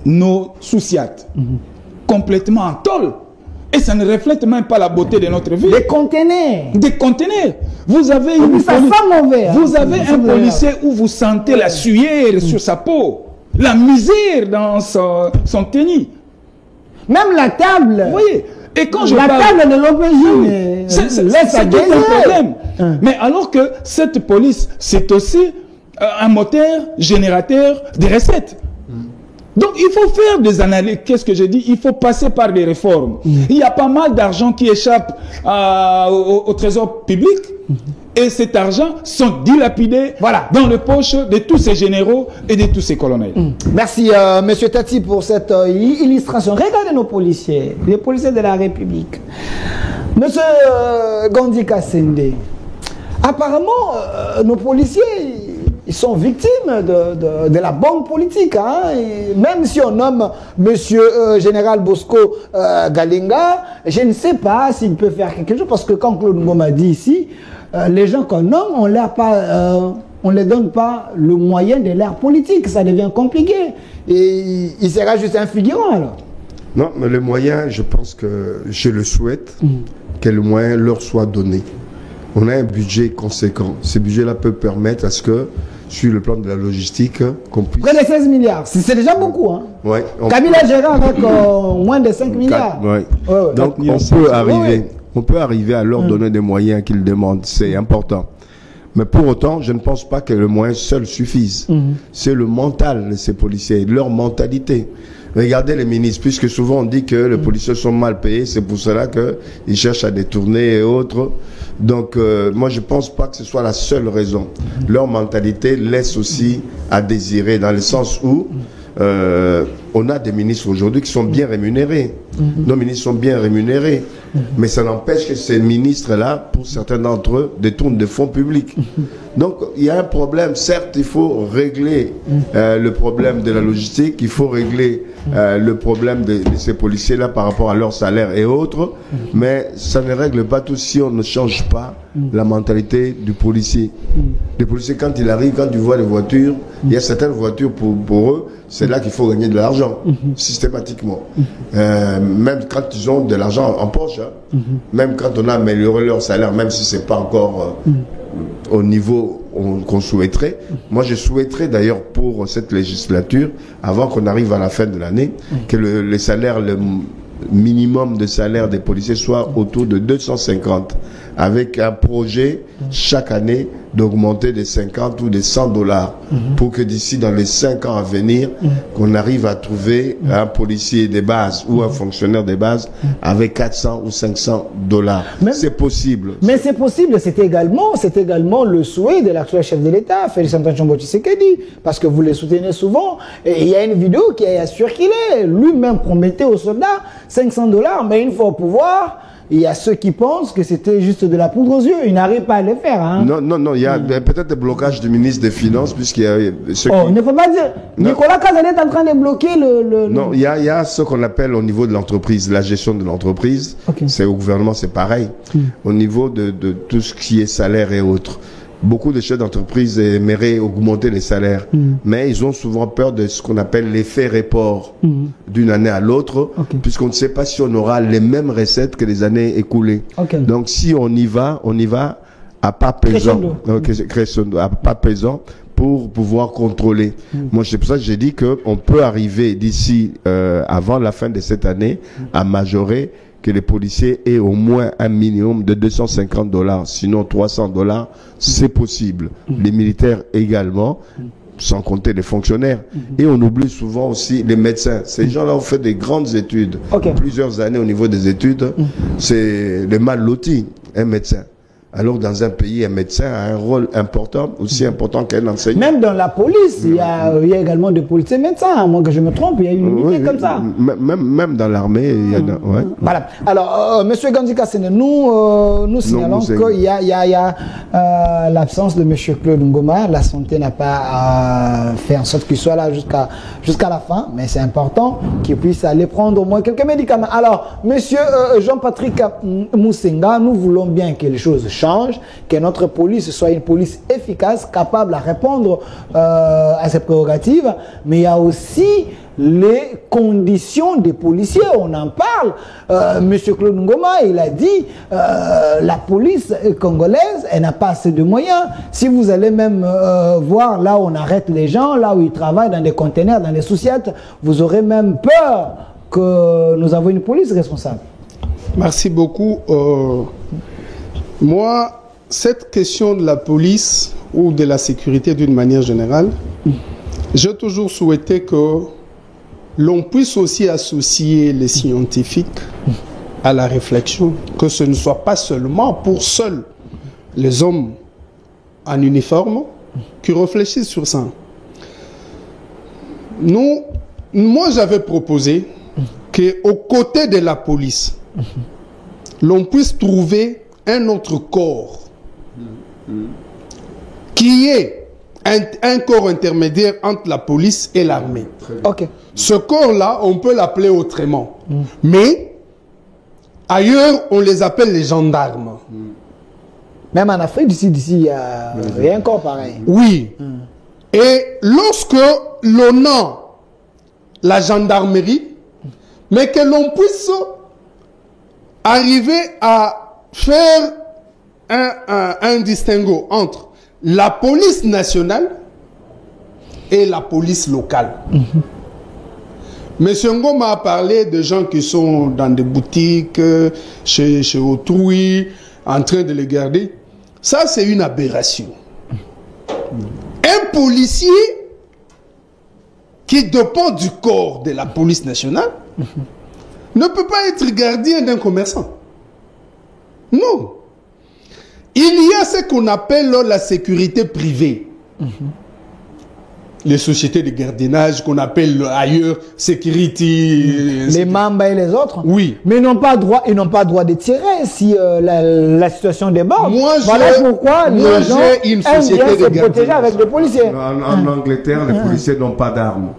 nos sous-siates complètement en tôle. Et ça ne reflète même pas la beauté de notre vie. Des conteneurs. Des conteneurs. Vous avez un policier où vous sentez la sueur sur sa peau, la misère dans son tennis. Même la table. Vous voyez. Et quand la table de l'OPJ, c'est tout un problème. Mais alors que cette police, c'est aussi un moteur générateur de recettes. Donc, il faut faire des analyses. Qu'est-ce que je dis? Il faut passer par des réformes. Il y a pas mal d'argent qui échappe au trésor public. Et cet argent sont dilapidés dans les poches de tous ces généraux et de tous ces colonels. Merci, Monsieur Tati, pour cette illustration. Regardez nos policiers, les policiers de la République. Monsieur Gandhi Kassende, apparemment, nos policiers... ils sont victimes de la bombe politique. Hein? Même si on nomme Monsieur Général Bosco Galinga, je ne sais pas s'il peut faire quelque chose, parce que quand Claude Ngoma a dit ici, les gens qu'on nomme, on ne les donne pas le moyen de leur politique. Ça devient compliqué. Et il sera juste un figurant alors. Non, mais le moyen, je pense que je le souhaite, que le moyen leur soit donné. On a un budget conséquent. Ce budget-là peut permettre à ce que, sur le plan de la logistique, qu'on puisse... Près de 16 milliards, c'est déjà beaucoup. Hein. Ouais, Kabila gère avec moins de 5 milliards. Donc on peut arriver à leur donner des moyens qu'ils demandent. C'est important. Mais pour autant, je ne pense pas que le moyen seul suffise. C'est le mental de ces policiers, leur mentalité. Regardez les ministres, puisque souvent on dit que les policiers sont mal payés, c'est pour cela qu'ils cherchent à détourner et autres. Donc, moi, je ne pense pas que ce soit la seule raison. Leur mentalité laisse aussi à désirer, dans le sens où on a des ministres aujourd'hui qui sont bien rémunérés. Nos ministres sont bien rémunérés. Mais ça n'empêche que ces ministres-là, pour certains d'entre eux, détournent des fonds publics. Donc, il y a un problème. Certes, il faut régler le problème de la logistique, il faut régler le problème de ces policiers-là par rapport à leur salaire et autres, mais ça ne règle pas tout si on ne change pas la mentalité du policier. Les policiers, quand ils arrivent, quand ils voient les voitures, il y a certaines voitures pour eux, c'est là qu'il faut gagner de l'argent, systématiquement. Même quand ils ont de l'argent en poche, hein, même quand on a amélioré leur salaire, même si c'est pas encore au niveau qu'on souhaiterait. Moi, je souhaiterais d'ailleurs pour cette législature, avant qu'on arrive à la fin de l'année, que les salaires, le minimum de salaire des policiers soit autour de 250, avec un projet chaque année d'augmenter de 50 ou de 100 $, pour que d'ici dans les 5 ans à venir, qu'on arrive à trouver un policier de base ou un fonctionnaire de base avec 400 ou 500 $. C'est possible. Mais c'est possible, c'est également le souhait de l'actuel chef de l'État, Félix Antoine Tshombo Tshisekedi, parce que vous les soutenez souvent. Et il y a une vidéo qui a circulé, lui-même promettait aux soldats 500 $, mais une fois au pouvoir, il y a ceux qui pensent que c'était juste de la poudre aux yeux. Ils n'arrivent pas à le faire. Hein. Non, il y a peut-être des blocages du ministre des Finances, puisqu'il y a ceux il ne faut pas dire... Nicolas Kazane est en train de bloquer le... Non, il y a ce qu'on appelle au niveau de l'entreprise, la gestion de l'entreprise. C'est au gouvernement, c'est pareil. Au niveau de tout ce qui est salaire et autres. Beaucoup de chefs d'entreprise aimeraient augmenter les salaires, mais ils ont souvent peur de ce qu'on appelle l'effet report d'une année à l'autre, puisqu'on ne sait pas si on aura les mêmes recettes que les années écoulées. Donc si on y va à pas pesant, à pas pesant, pour pouvoir contrôler. Moi, c'est pour ça que j'ai dit qu'on peut arriver d'ici, avant la fin de cette année, à majorer, que les policiers aient au moins un minimum de $250, sinon $300, c'est possible. Les militaires également, sans compter les fonctionnaires. Et on oublie souvent aussi les médecins. Ces gens-là ont fait des grandes études, plusieurs années au niveau des études. C'est le mal loti, un médecin. Alors, dans un pays, un médecin a un rôle important, aussi important qu'un enseignant. Même dans la police, il y a également des policiers médecins. À moins que je me trompe, il y a une unité comme ça. Même dans l'armée, il y en a. Ouais. Voilà. Alors, Monsieur Gandhi Kassene, nous signalons qu'il y a l'absence de Monsieur Claude Ngoma. La santé n'a pas fait en sorte qu'il soit là jusqu'à la fin, mais c'est important qu'il puisse aller prendre au moins quelques médicaments. Alors, Monsieur Jean-Patrick Moussenga, nous voulons bien que les choses changent, que notre police soit une police efficace, capable à répondre à ses prérogatives, mais il y a aussi les conditions des policiers, on en parle. Monsieur Claude Ngoma, il a dit, la police congolaise, elle n'a pas assez de moyens. Si vous allez même voir là où on arrête les gens, là où ils travaillent dans des conteneurs, dans des sous-siètes, vous aurez même peur que nous avons une police responsable. Merci beaucoup. Moi, cette question de la police ou de la sécurité d'une manière générale, j'ai toujours souhaité que l'on puisse aussi associer les scientifiques à la réflexion, que ce ne soit pas seulement pour seuls les hommes en uniforme qui réfléchissent sur ça. Moi, j'avais proposé qu'aux côtés de la police, l'on puisse trouver un autre corps qui est un corps intermédiaire entre la police et l'armée. Ce corps-là, on peut l'appeler autrement. Mais ailleurs, on les appelle les gendarmes. Même en Afrique, d'ici, il y a un corps pareil. Oui. Et lorsque l'on a la gendarmerie, mais que l'on puisse arriver à faire un distinguo entre la police nationale et la police locale. Monsieur Ngoma a parlé de gens qui sont dans des boutiques, chez autrui, en train de les garder. Ça, c'est une aberration. Un policier qui dépend du corps de la police nationale ne peut pas être gardien d'un commerçant. Non. Il y a ce qu'on appelle la sécurité privée. Les sociétés de gardiennage qu'on appelle ailleurs security. Les Mamba et les autres. Oui. Mais ils n'ont pas droit de tirer si la situation déborde. Voilà pourquoi les gens une société aiment bien de se protéger avec les policiers. En Angleterre, les policiers n'ont pas d'armes.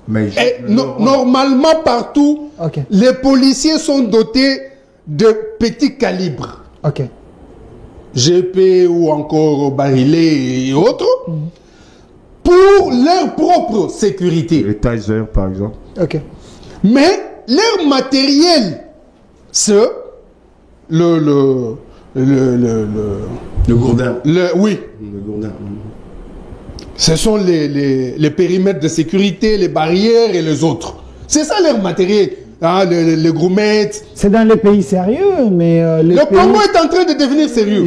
Mais normalement, partout, les policiers sont dotés de petits calibres. GP ou encore barillet et autres. Pour leur propre sécurité. Les Taser, par exemple. Mais leur matériel, c'est le gourdin. Oui. Le gourdin. Ce sont les périmètres de sécurité, les barrières et les autres. C'est ça leur matériel. Hein, les grommettes. C'est dans les pays sérieux, mais le Congo est en train de devenir sérieux.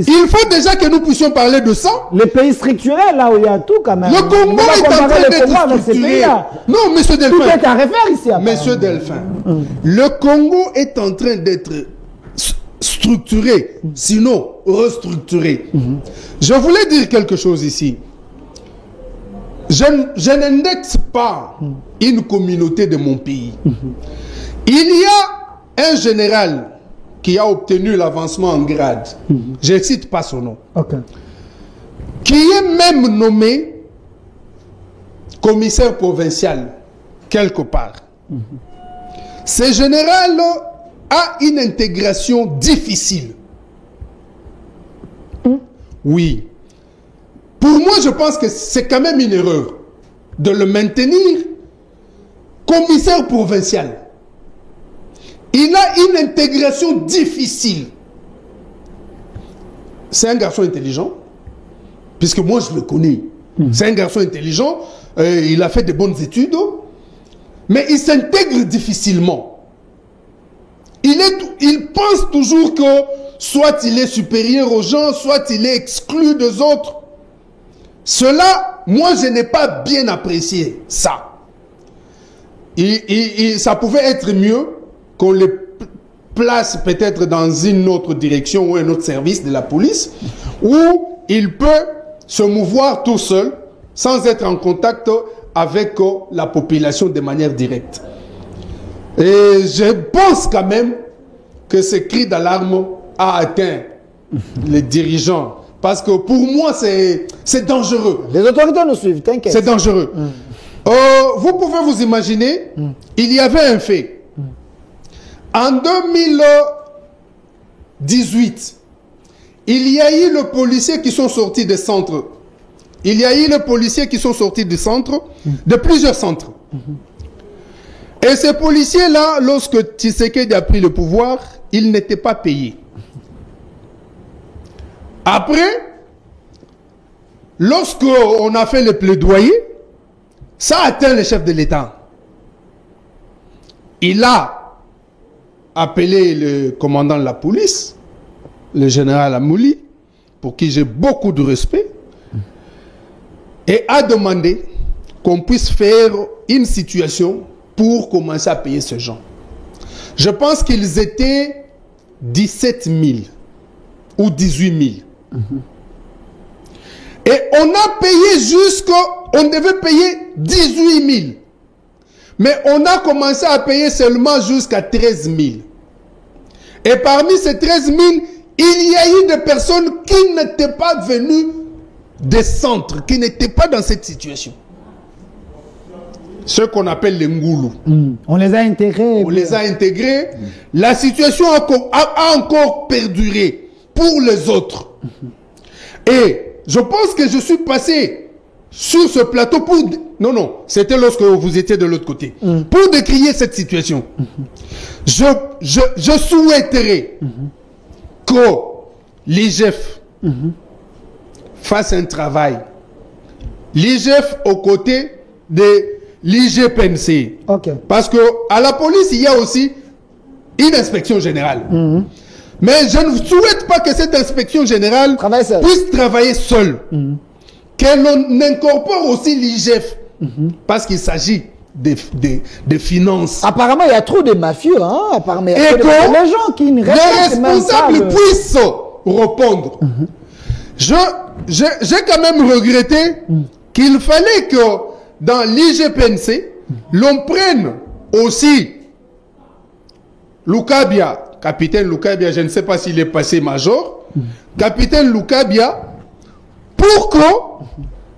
Il faut déjà que nous puissions parler de ça. Les pays structurels, là où il y a tout quand même. Le Congo est en train d'être structuré. Non, monsieur Delphin. Tout est à refaire ici. Monsieur Delphin, le Congo est en train d'être structuré, sinon restructuré. Je voulais dire quelque chose ici. Je n'indexe pas une communauté de mon pays. Il y a un général qui a obtenu l'avancement en grade. Je ne cite pas son nom. Qui est même nommé commissaire provincial quelque part. Ce général a une intégration difficile. Oui. Pour moi, je pense que c'est quand même une erreur de le maintenir commissaire provincial. Il a une intégration difficile. C'est un garçon intelligent, puisque moi je le connais. C'est un garçon intelligent, il a fait de bonnes études, mais il s'intègre difficilement. Il pense toujours que soit il est supérieur aux gens, soit il est exclu des autres. Cela, moi, je n'ai pas bien apprécié ça. Ça pouvait être mieux qu'on le place peut-être dans une autre direction ou un autre service de la police, où il peut se mouvoir tout seul, sans être en contact avec la population de manière directe. Et je pense quand même que ce cri d'alarme a atteint les dirigeants. Parce que pour moi, c'est dangereux. Les autorités nous suivent, t'inquiète. C'est dangereux. Vous pouvez vous imaginer, il y avait un fait. En 2018, il y a eu les policiers qui sont sortis des centres. Il y a eu les policiers qui sont sortis du centre, de plusieurs centres. Et ces policiers-là, lorsque Tshisekedi a pris le pouvoir, ils n'étaient pas payés. Après, lorsqu'on a fait le plaidoyer, ça a atteint le chef de l'État. Il a appelé le commandant de la police, le général Amouli, pour qui j'ai beaucoup de respect, et a demandé qu'on puisse faire une situation pour commencer à payer ces gens. Je pense qu'ils étaient 17 000 ou 18 000. Et on a payé on devait payer 18 000. Mais on a commencé à payer seulement jusqu'à 13 000. Et parmi ces 13 000, il y a eu des personnes qui n'étaient pas venues des centres, qui n'étaient pas dans cette situation. Ceux qu'on appelle les Ngoulous. On les a intégrés. On les a intégrés. La situation a encore perduré pour les autres. Et je pense que je suis passé sur ce plateau pour... Non, c'était lorsque vous étiez de l'autre côté. Pour décrier cette situation. Je souhaiterais que l'IGF fasse un travail. L'IGF aux côtés de l'IGPNC. Okay. Parce que à la police, il y a aussi une inspection générale. Mais je ne souhaite pas que cette inspection générale puisse travailler seule. Que l'on incorpore aussi l'IGF. Parce qu'il s'agit de finances. Apparemment, il y a trop de mafieux. Hein? Apparemment, il y a trop de les gens qui ne les responsables puissent répondre. J'ai quand même regretté qu'il fallait que dans l'IGPNC, l'on prenne aussi Loukabia, capitaine Loukabia, je ne sais pas s'il est passé major, capitaine Loukabia, pour que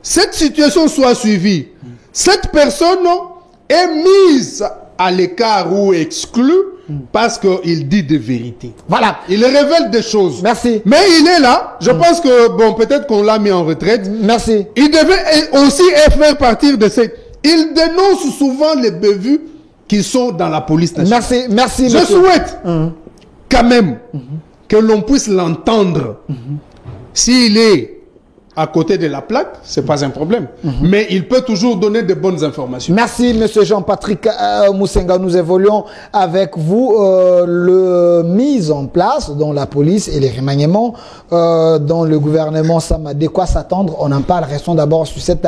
cette situation soit suivie. Cette personne est mise à l'écart ou exclue parce qu'il dit des vérités. Voilà. Il révèle des choses. Merci. Mais il est là. Je pense que, bon, peut-être qu'on l'a mis en retraite. Merci. Il devait aussi faire partir de cette... Il dénonce souvent les bévues qui sont dans la police nationale. Merci. Je souhaite quand même que l'on puisse l'entendre. S'il est à côté de la plaque, c'est pas un problème. Mais il peut toujours donner de bonnes informations. Merci, Monsieur Jean-Patrick Moussenga. Nous évoluons avec vous le mise en place dans la police et les remaniements dans le gouvernement. Ça m'a de quoi s'attendre. On en parle. Restons d'abord sur cette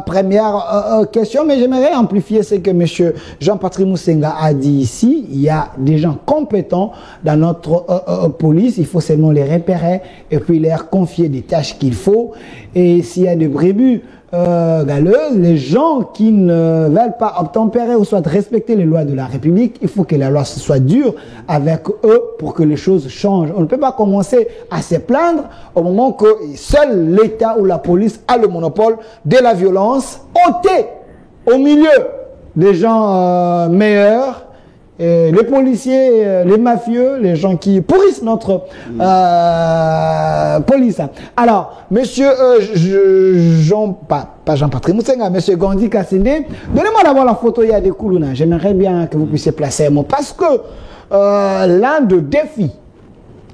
première question. Mais j'aimerais amplifier ce que Monsieur Jean-Patrick Moussenga a dit ici. Il y a des gens compétents dans notre police. Il faut seulement les repérer et puis leur confier des tâches qu'il faut. Et s'il y a des brebis galeuses, les gens qui ne veulent pas obtempérer ou soit respecter les lois de la République, il faut que la loi soit dure avec eux pour que les choses changent. On ne peut pas commencer à se plaindre au moment que seul l'État ou la police a le monopole de la violence, ôté au milieu des gens meilleurs. Les policiers, les mafieux, les gens qui pourrissent notre police. Alors, monsieur pas Jean-Patrick Moussenga, monsieur Gandhi Kassende, donnez-moi d'abord la photo, il y a des Koulouna. J'aimerais bien que vous puissiez placer un mot. Parce que l'un des défis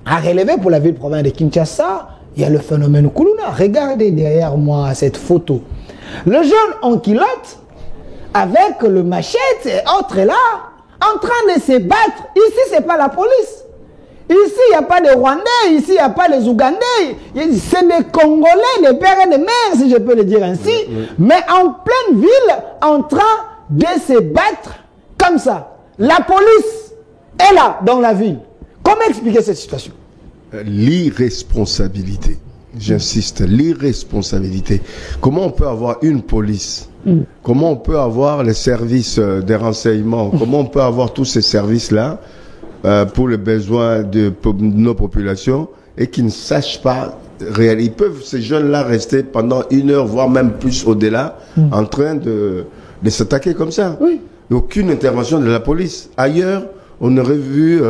à relever pour la ville-province de Kinshasa, il y a le phénomène Koulouna. Regardez derrière moi cette photo. Le jeune en culotte, avec le machette et autres là, en train de se battre. Ici, c'est pas la police. Ici, il n'y a pas de Rwandais, ici, il n'y a pas les Ougandais. C'est des Congolais, des pères et des mères, si je peux le dire ainsi. Mais en pleine ville, en train de se battre comme ça. La police est là, dans la ville. Comment expliquer cette situation? L'irresponsabilité. J'insiste, l'irresponsabilité. Comment on peut avoir une police? Comment on peut avoir les services des renseignements? Comment on peut avoir tous ces services-là pour les besoins de nos populations et qui ne sachent pas réel. Ils peuvent, ces jeunes-là, rester pendant 1 heure, voire même plus au-delà, en train de s'attaquer comme ça. Oui. Aucune intervention de la police. Ailleurs, on aurait vu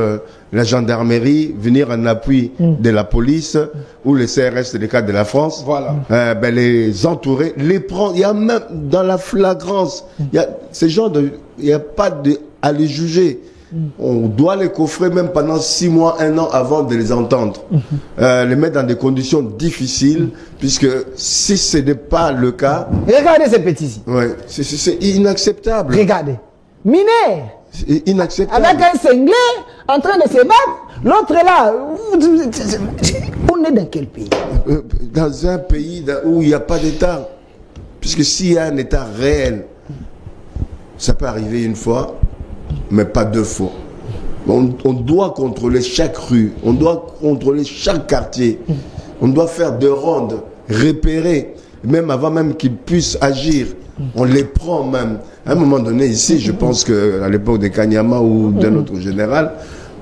la gendarmerie venir en appui de la police ou les CRS, les cadres de la France, Voilà. les entourer, les prendre. Il y a même dans la flagrance, il y a ces gens il n'y a pas à les juger. On doit les coffrer même pendant 6 mois, 1 an avant de les entendre. Les mettre dans des conditions difficiles, puisque si ce n'est pas le cas... Regardez ces petits-ci. Ouais, c'est inacceptable. Regardez. Mineur. C'est inacceptable. Avec un cinglé, en train de se battre. L'autre est là. On est dans quel pays? Dans un pays où il n'y a pas d'État. Puisque s'il y a un État réel, ça peut arriver 1 fois, mais pas 2 fois. On doit contrôler chaque rue, on doit contrôler chaque quartier, on doit faire des rondes, repérer, même avant même qu'ils puissent agir. On les prend même. À un moment donné, ici, je pense qu'à l'époque de Kanyama ou d'un autre général,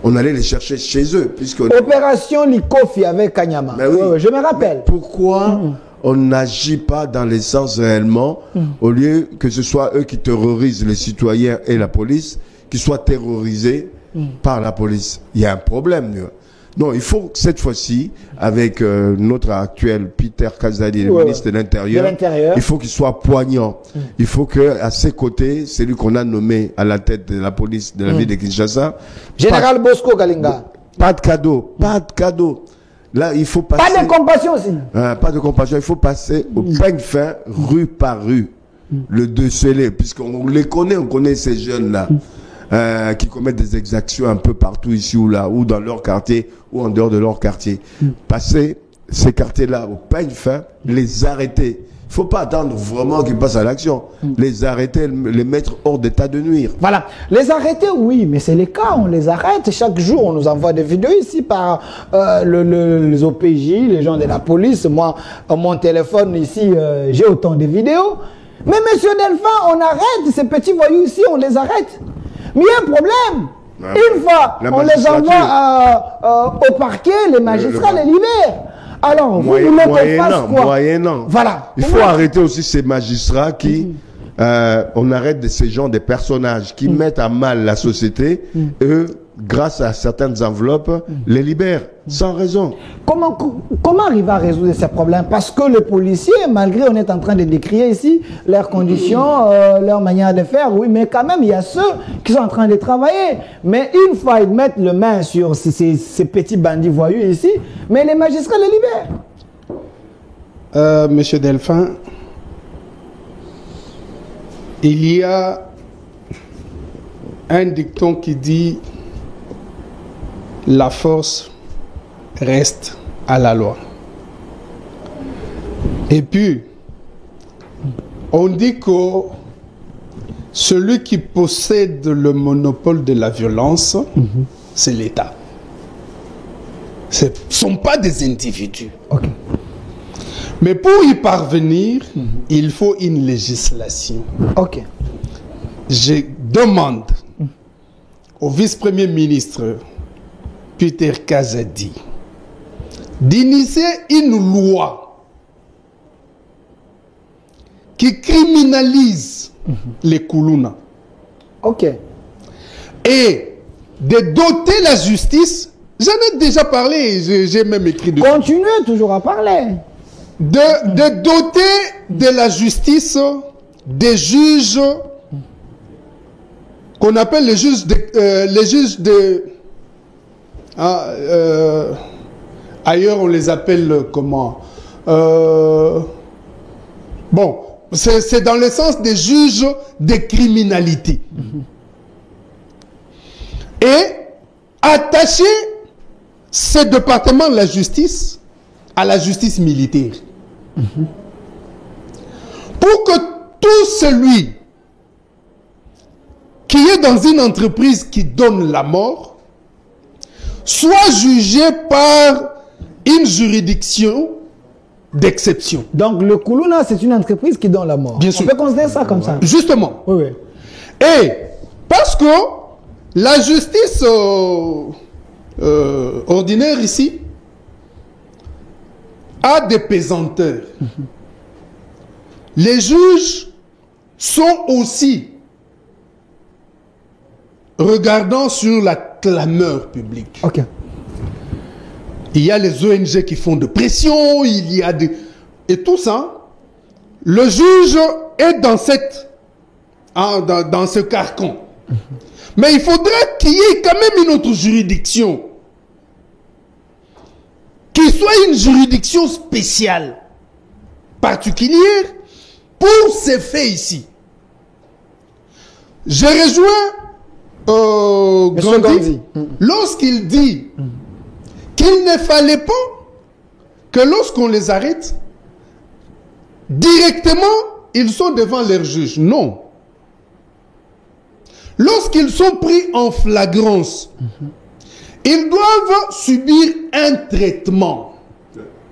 on allait les chercher chez eux. Opération Likofi avec Kanyama. Ben oui. Je me rappelle. Pourquoi on n'agit pas dans les sens réellement, au lieu que ce soit eux qui terrorisent les citoyens et la police, qui soient terrorisés par la police? Il y a un problème. Non, il faut cette fois-ci, avec notre actuel Peter Kazadi, le ministre de l'Intérieur, il faut qu'il soit poignant. Il faut qu'à ses côtés, celui qu'on a nommé à la tête de la police de la ville de Kinshasa, Général Bosco Galinga. Pas de cadeau, pas de cadeau. Là, il faut passer... Pas de compassion aussi. Pas de compassion. Il faut passer au peigne fin, rue par rue. Le déceler, puisqu'on les connaît, on connaît ces jeunes-là. Qui commettent des exactions un peu partout ici ou là, ou dans leur quartier, ou en dehors de leur quartier. Passer ces quartiers-là au peigne fin, les arrêter. Il ne faut pas attendre vraiment qu'ils passent à l'action. Les arrêter, les mettre hors d'état de nuire. Voilà. Les arrêter, oui, mais c'est le cas. On les arrête. Chaque jour, on nous envoie des vidéos ici par les OPJ, les gens de la police. Moi, mon téléphone ici, j'ai autant de vidéos. Mais monsieur Delphin, on arrête ces petits voyous ici, on les arrête. Mais il y a un problème. Une fois, on les envoie au parquet, les magistrats les libèrent. Alors, vous mettez face quoi? Moyennant. Voilà. Il faut arrêter aussi ces magistrats qui... on arrête de ces gens, des personnages qui mettent à mal la société. Eux, grâce à certaines enveloppes, les libèrent sans raison. Comment arriver à résoudre ces problèmes? Parce que les policiers, malgré on est en train de décrire ici leurs conditions, leur manière de faire, oui, mais quand même, il y a ceux qui sont en train de travailler. Mais une fois ils mettent le main sur ces petits bandits voyous ici, mais les magistrats les libèrent. Monsieur Delphin, il y a un dicton qui dit la force reste à la loi. Et puis, on dit que celui qui possède le monopole de la violence, c'est l'État. Ce ne sont pas des individus. Okay. Mais pour y parvenir, il faut une législation. Ok. Je demande au vice-premier ministre Peter Kazadi d'initier une loi qui criminalise les Koulouna. Ok. Et de doter la justice, j'en ai déjà parlé, j'ai même écrit dessus. Continuez toujours à parler. De doter de la justice des juges qu'on appelle les juges de Ailleurs, on les appelle comment? Bon, c'est dans le sens des juges des criminalités. Et attacher ce département de la justice à la justice militaire. Pour que tout celui qui est dans une entreprise qui donne la mort soit jugé par une juridiction d'exception. Donc le Koulouna, c'est une entreprise qui donne la mort. Bien sûr. On peut considérer ça comme ça. Justement. Oui, oui. Et parce que la justice ordinaire ici a des pesanteurs. Les juges sont aussi regardant sur la clameur publique. Ok. Il y a les ONG qui font de pression, il y a des... Et tout ça, le juge est dans dans ce carcan. Mais il faudrait qu'il y ait quand même une autre juridiction. Qui soit une juridiction spéciale, particulière, pour ces faits ici. Je rejoins Gandhi lorsqu'il dit qu'il ne fallait pas que lorsqu'on les arrête, directement, ils sont devant leurs juges. Non. Lorsqu'ils sont pris en flagrance, ils doivent subir un traitement.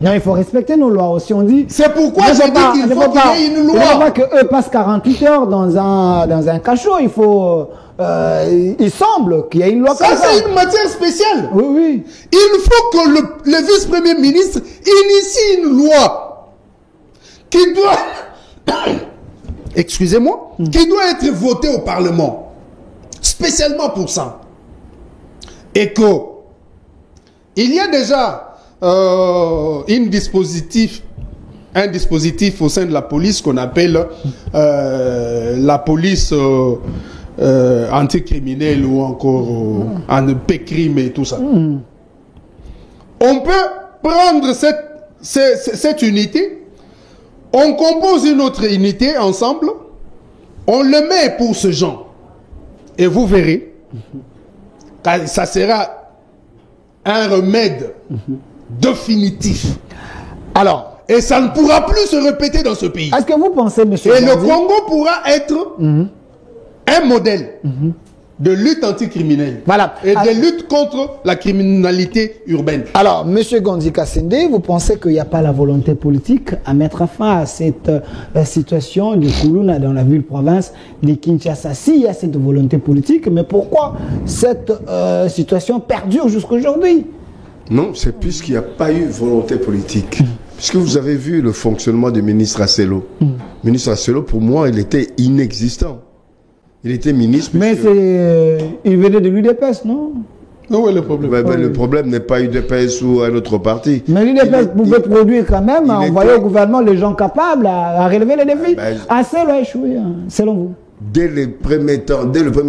Non, il faut respecter nos lois aussi. On dit. C'est pourquoi je dis qu'il faut qu'il y ait une loi. Il ne faut pas qu'eux passent 48 heures dans un cachot. Il faut. Il semble qu'il y ait une loi comme ça. Ça, c'est une matière spéciale. Oui, oui. Il faut que le vice-premier ministre initie une loi qui doit. Excusez-moi. Qui doit être votée au Parlement. Spécialement pour ça. Et que. Il y a déjà. Un dispositif au sein de la police qu'on appelle la police anticriminelle ou encore en pécrime et tout ça. On peut prendre cette unité, on compose une autre unité ensemble, on le met pour ce genre. Et vous verrez, ça sera un remède définitif. Alors, et ça ne pourra plus se répéter dans ce pays. Est-ce que vous pensez, monsieur Et Gandhi, le Congo pourra être un modèle de lutte anticriminelle. Voilà. Et de lutte contre la criminalité urbaine. Alors, monsieur Gandhi Kassende, vous pensez qu'il n'y a pas la volonté politique à mettre fin à cette situation du Koulouna dans la ville-province de Kinshasa? Si, il y a cette volonté politique, mais pourquoi cette situation perdure jusqu'aujourd'hui? Non, c'est puisqu'il n'y a pas eu volonté politique. Puisque vous avez vu le fonctionnement du ministre Asselo. Le ministre Asselo, pour moi, il était inexistant. Il était ministre. Mais il venait de l'UDPS, non? Où est le problème? Le problème n'est pas UDPS ou un autre parti. Mais l'UDPS pouvait produire quand même, envoyer au gouvernement les gens capables à relever les défis. Asselo a échoué, selon vous? Dès le premier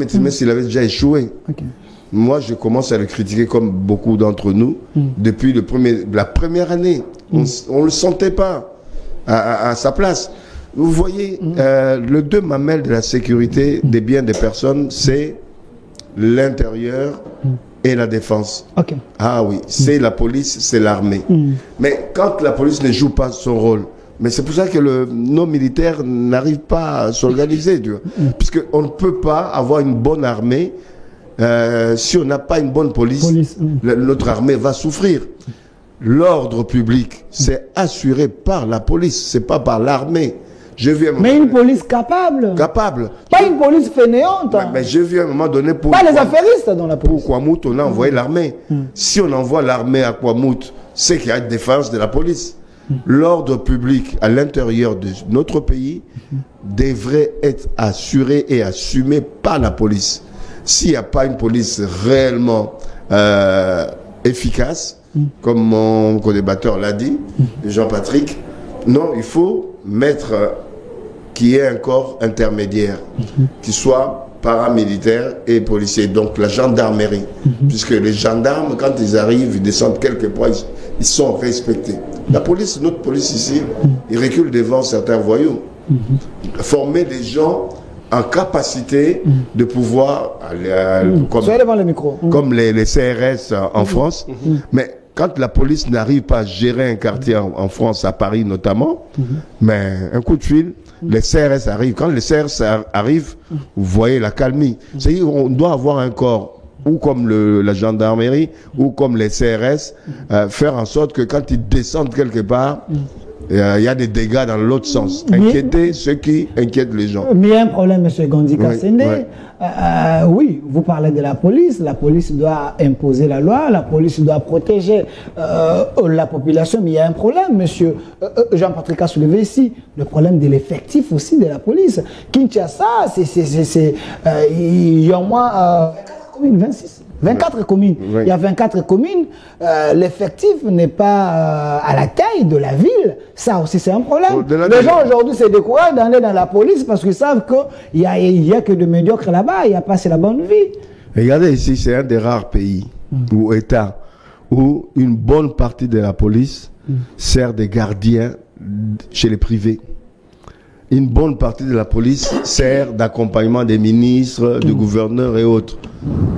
trimestre, il avait déjà échoué. Okay. Moi, je commence à le critiquer comme beaucoup d'entre nous depuis la première année. On ne le sentait pas à sa place. Vous voyez, le deux mamelles de la sécurité des biens des personnes, c'est l'intérieur et la défense. Okay. Ah oui, c'est la police, c'est l'armée. Mais quand la police ne joue pas son rôle, mais c'est pour ça que nos militaires n'arrivent pas à s'organiser, puisqu'on ne peut pas avoir une bonne armée. Si on n'a pas une bonne police, notre armée va souffrir. L'ordre public, c'est assuré par la police, c'est pas par l'armée. Mais une police capable. Capable. Pas une police fainéante. Mais j'ai vu à un moment donné pour... Pas les affairistes dans la police. Pour Kwamout, on a envoyé l'armée. Si on envoie l'armée à Kwamout, c'est qu'il y a une défense de la police. L'ordre public à l'intérieur de notre pays devrait être assuré et assumé par la police. S'il n'y a pas une police réellement efficace, comme mon co-débatteur l'a dit, Jean-Patrick, non, il faut mettre qu'il y ait un corps intermédiaire qui soit paramilitaires et policiers, donc la gendarmerie. Puisque les gendarmes, quand ils arrivent, ils descendent quelque part, ils sont respectés. La police, notre police ici, ils reculent devant certains voyous. Former des gens en capacité de pouvoir comme les CRS en France, mais quand la police n'arrive pas à gérer un quartier en France, à Paris notamment, mais un coup de fil, les CRS arrivent. Quand les CRS arrivent, vous voyez la calmie. C'est-à-dire qu'on doit avoir un corps, ou comme la gendarmerie, ou comme les CRS, faire en sorte que quand ils descendent quelque part, il y a des dégâts dans l'autre sens. Inquiéter ceux qui inquiètent les gens. Mais il y a un problème, M. Gondi Kassende. Oui. Oui, vous parlez de la police. La police doit imposer la loi. La police doit protéger la population. Mais il y a un problème, M. Jean-Patrick a soulevé ici. Le problème de l'effectif aussi de la police. Kinshasa, il y a au moins 24 communes. Oui. Il y a 24 communes. L'effectif n'est pas à la taille de la ville. Ça aussi, c'est un problème. Les gens aujourd'hui se découragent d'aller dans la police parce qu'ils savent qu'il n'y a que de médiocres là-bas. Il n'y a pas la bonne vie. Regardez ici, c'est un des rares pays ou États où une bonne partie de la police sert de gardien chez les privés. Une bonne partie de la police sert d'accompagnement des ministres, des gouverneurs et autres.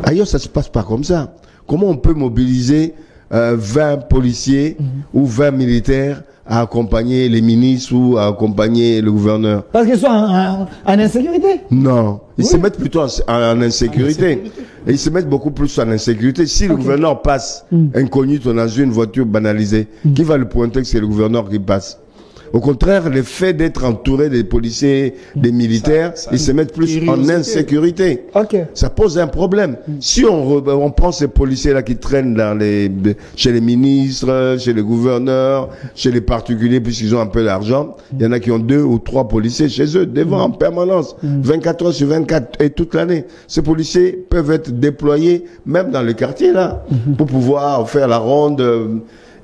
Ailleurs, ça ne se passe pas comme ça. Comment on peut mobiliser 20 policiers ou 20 militaires à accompagner les ministres ou à accompagner le gouverneur? Parce qu'ils sont en insécurité. Non, ils se mettent plutôt en insécurité. Et ils se mettent beaucoup plus en insécurité. Si le gouverneur passe incognito dans une voiture banalisée, qui va le pointer que c'est le gouverneur qui passe? Au contraire, le fait d'être entouré des policiers, des militaires, ils se mettent plus en insécurité. Ça pose un problème. Si on prend ces policiers-là qui traînent chez les ministres, chez les gouverneurs, chez les particuliers, puisqu'ils ont un peu d'argent, il y en a qui ont 2 ou 3 policiers chez eux, devant en permanence, 24 heures sur 24 et toute l'année. Ces policiers peuvent être déployés même dans le quartier là, pour pouvoir faire la ronde.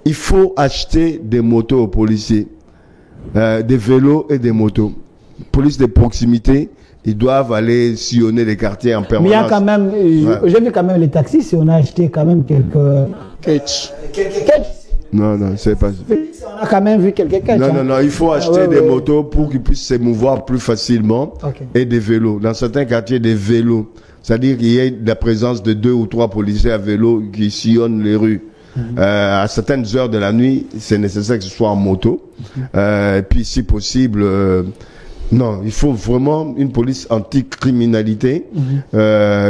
Il faut acheter des motos aux policiers. Des vélos et des motos. Police de proximité, ils doivent aller sillonner les quartiers en permanence. Mais il y a quand même, j'ai vu quand même les taxis, si on a acheté quand même quelques catch. Non, c'est pas ça. On a quand même vu quelques catch. Non, il faut acheter des motos pour qu'ils puissent se mouvoir plus facilement et des vélos. Dans certains quartiers, des vélos. C'est-à-dire qu'il y ait la présence de 2 ou 3 policiers à vélo qui sillonnent les rues. À certaines heures de la nuit, c'est nécessaire que ce soit en moto. Et puis, si possible, non, il faut vraiment une police anti-criminalité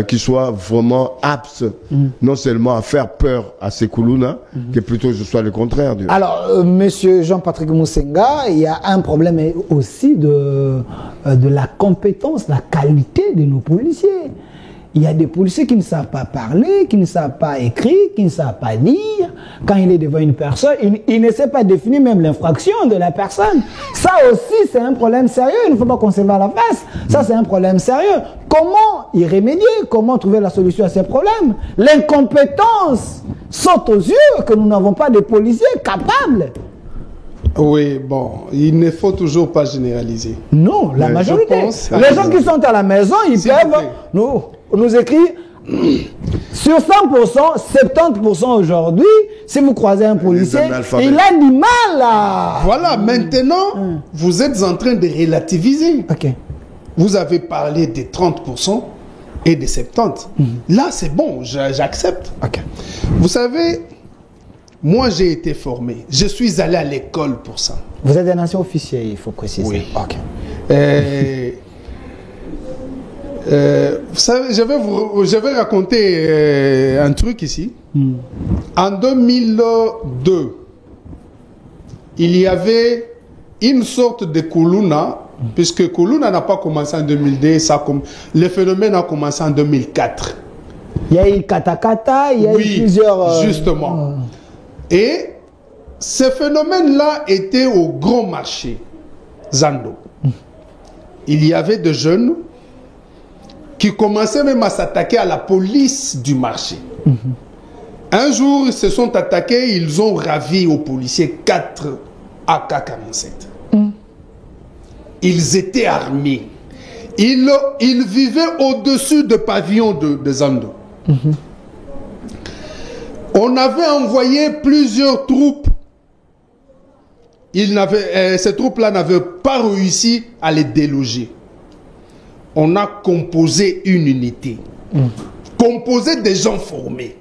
qui soit vraiment apte, non seulement à faire peur à ces Koulouna, que plutôt ce soit le contraire. Alors, Monsieur Jean-Patrick Moussenga, il y a un problème aussi de la compétence, la qualité de nos policiers. Il y a des policiers qui ne savent pas parler, qui ne savent pas écrire, qui ne savent pas lire. Quand il est devant une personne, il ne sait pas définir même l'infraction de la personne. Ça aussi, c'est un problème sérieux. Il ne faut pas qu'on se voit la face. Ça, c'est un problème sérieux. Comment y remédier? Comment trouver la solution à ces problèmes? L'incompétence saute aux yeux que nous n'avons pas de policiers capables. Oui, bon, il ne faut toujours pas généraliser. Non, la majorité. Les gens qui sont à la maison, ils peuvent nous écrire sur 100%, 70% aujourd'hui, si vous croisez un policier, il a du mal à... Voilà, maintenant, vous êtes en train de relativiser. Vous avez parlé des 30% et des 70%. Là, c'est bon, j'accepte. Vous savez... Moi, j'ai été formé. Je suis allé à l'école pour ça. Vous êtes un ancien officier, il faut préciser. Oui. Vous savez, je vais raconter un truc ici. En 2002, il y avait une sorte de Koulouna, puisque Koulouna n'a pas commencé en 2002, le phénomène a commencé en 2004. Il y a eu Katakata, il y a eu plusieurs... justement. Et ce phénomène-là était au grand marché, Zando. Il y avait des jeunes qui commençaient même à s'attaquer à la police du marché. Un jour, ils se sont attaqués, ils ont ravi aux policiers 4 AK-47. Ils étaient armés. il vivait au-dessus de pavillon de Zando. On avait envoyé plusieurs troupes. Ces troupes-là n'avaient pas réussi à les déloger. On a composé une unité. Composée des gens formés.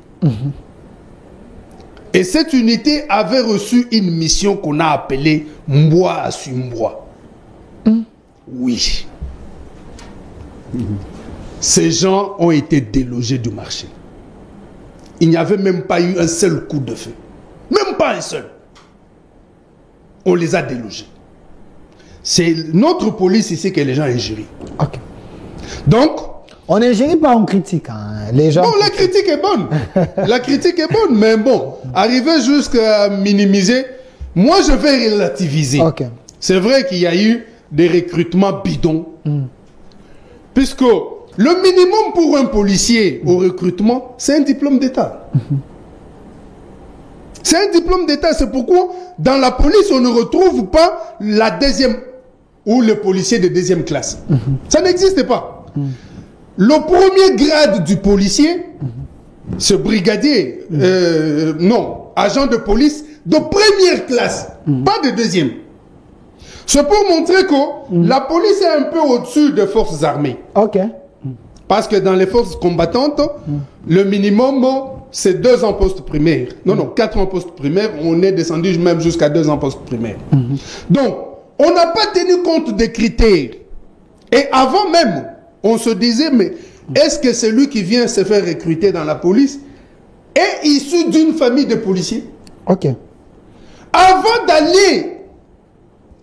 Et cette unité avait reçu une mission qu'on a appelée Mboa à Sumboa. Oui. Ces gens ont été délogés du marché. Il n'y avait même pas eu un seul coup de feu. Même pas un seul. On les a délogés. C'est notre police ici que les gens ingérient. Ok. Donc, on n'ingérie pas, on critique. Hein. Les gens. Bon, la critique est bonne. La critique est bonne, mais bon, arriver jusqu'à minimiser, moi je vais relativiser. Ok. C'est vrai qu'il y a eu des recrutements bidons. Puisque le minimum pour un policier au recrutement, c'est un diplôme d'État. C'est un diplôme d'État. C'est pourquoi dans la police, on ne retrouve pas la deuxième ou le policier de deuxième classe. Ça n'existe pas. Le premier grade du policier, ce brigadier, non, agent de police de première classe, pas de deuxième. C'est pour montrer que la police est un peu au-dessus des forces armées. Ok. Parce que dans les forces combattantes, le minimum, c'est 2 ans post-primaire. Non, 4 ans post-primaire. On est descendu même jusqu'à 2 ans post-primaire. Donc, on n'a pas tenu compte des critères. Et avant même, on se disait, mais est-ce que celui qui vient se faire recruter dans la police est issu d'une famille de policiers? Ok. Avant d'aller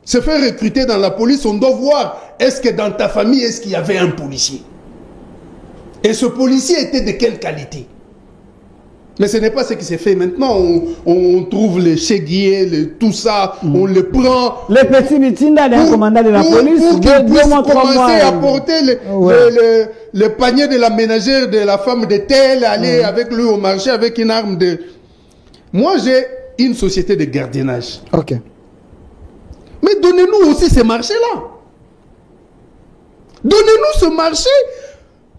se faire recruter dans la police, on doit voir, est-ce que dans ta famille, est-ce qu'il y avait un policier? Et ce policier était de quelle qualité? Mais ce n'est pas ce qui s'est fait. Maintenant, on trouve les chéguiers, tout ça, on les prend. Les petits meetings d'un commandant de la police, pour qu'ils puissent commencer à porter le panier de la ménagère de la femme de tel, aller avec lui au marché avec une arme de... Moi, j'ai une société de gardiennage. Ok. Mais donnez-nous aussi ces marchés-là. Donnez-nous ce marché.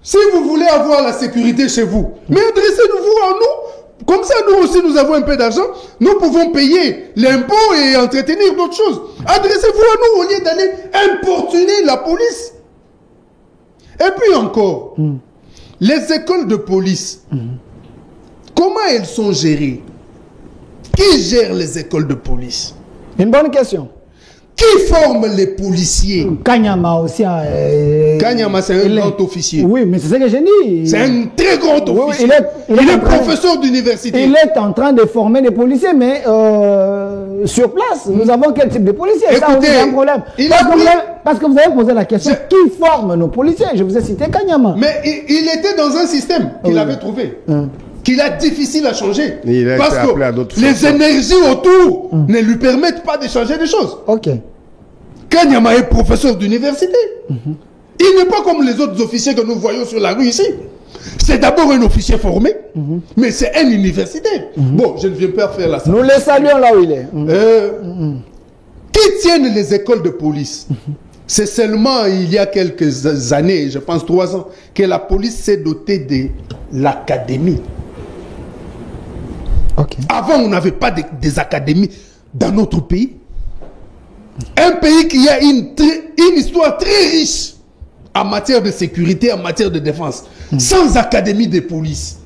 Si vous voulez avoir la sécurité chez vous, mais adressez-vous à nous. Comme ça, nous aussi, nous avons un peu d'argent. Nous pouvons payer l'impôt et entretenir d'autres choses. Adressez-vous à nous au lieu d'aller importuner la police. Et puis encore, les écoles de police, comment elles sont gérées? Qui gère les écoles de police? Une bonne question. Qui forme les policiers? Kanyama aussi. Kanyama, c'est un grand officier. Oui, mais c'est ce que j'ai dit. C'est un très grand officier. Il est professeur d'université. Il est en train de former des policiers, mais sur place, nous avons quel type de policiers? Écoutez, ça, c'est un problème. Parce que vous avez posé la question, qui forme nos policiers? Je vous ai cité Kanyama. Mais il était dans un système qu'il avait trouvé. Qu'il a difficile à changer. Parce que les énergies autour ne lui permettent pas de changer des choses. Ok. Kanyama est professeur d'université. Il n'est pas comme les autres officiers que nous voyons sur la rue ici. C'est d'abord un officier formé, mais c'est un universitaire. Bon, je ne viens pas faire la salle. Nous le saluons là où il est. Qui tiennent les écoles de police? C'est seulement il y a quelques années, je pense 3 ans, que la police s'est dotée de l'académie. Okay. Avant, on n'avait pas des académies dans notre pays. Un pays qui a une histoire très riche en matière de sécurité, en matière de défense, sans académie de police.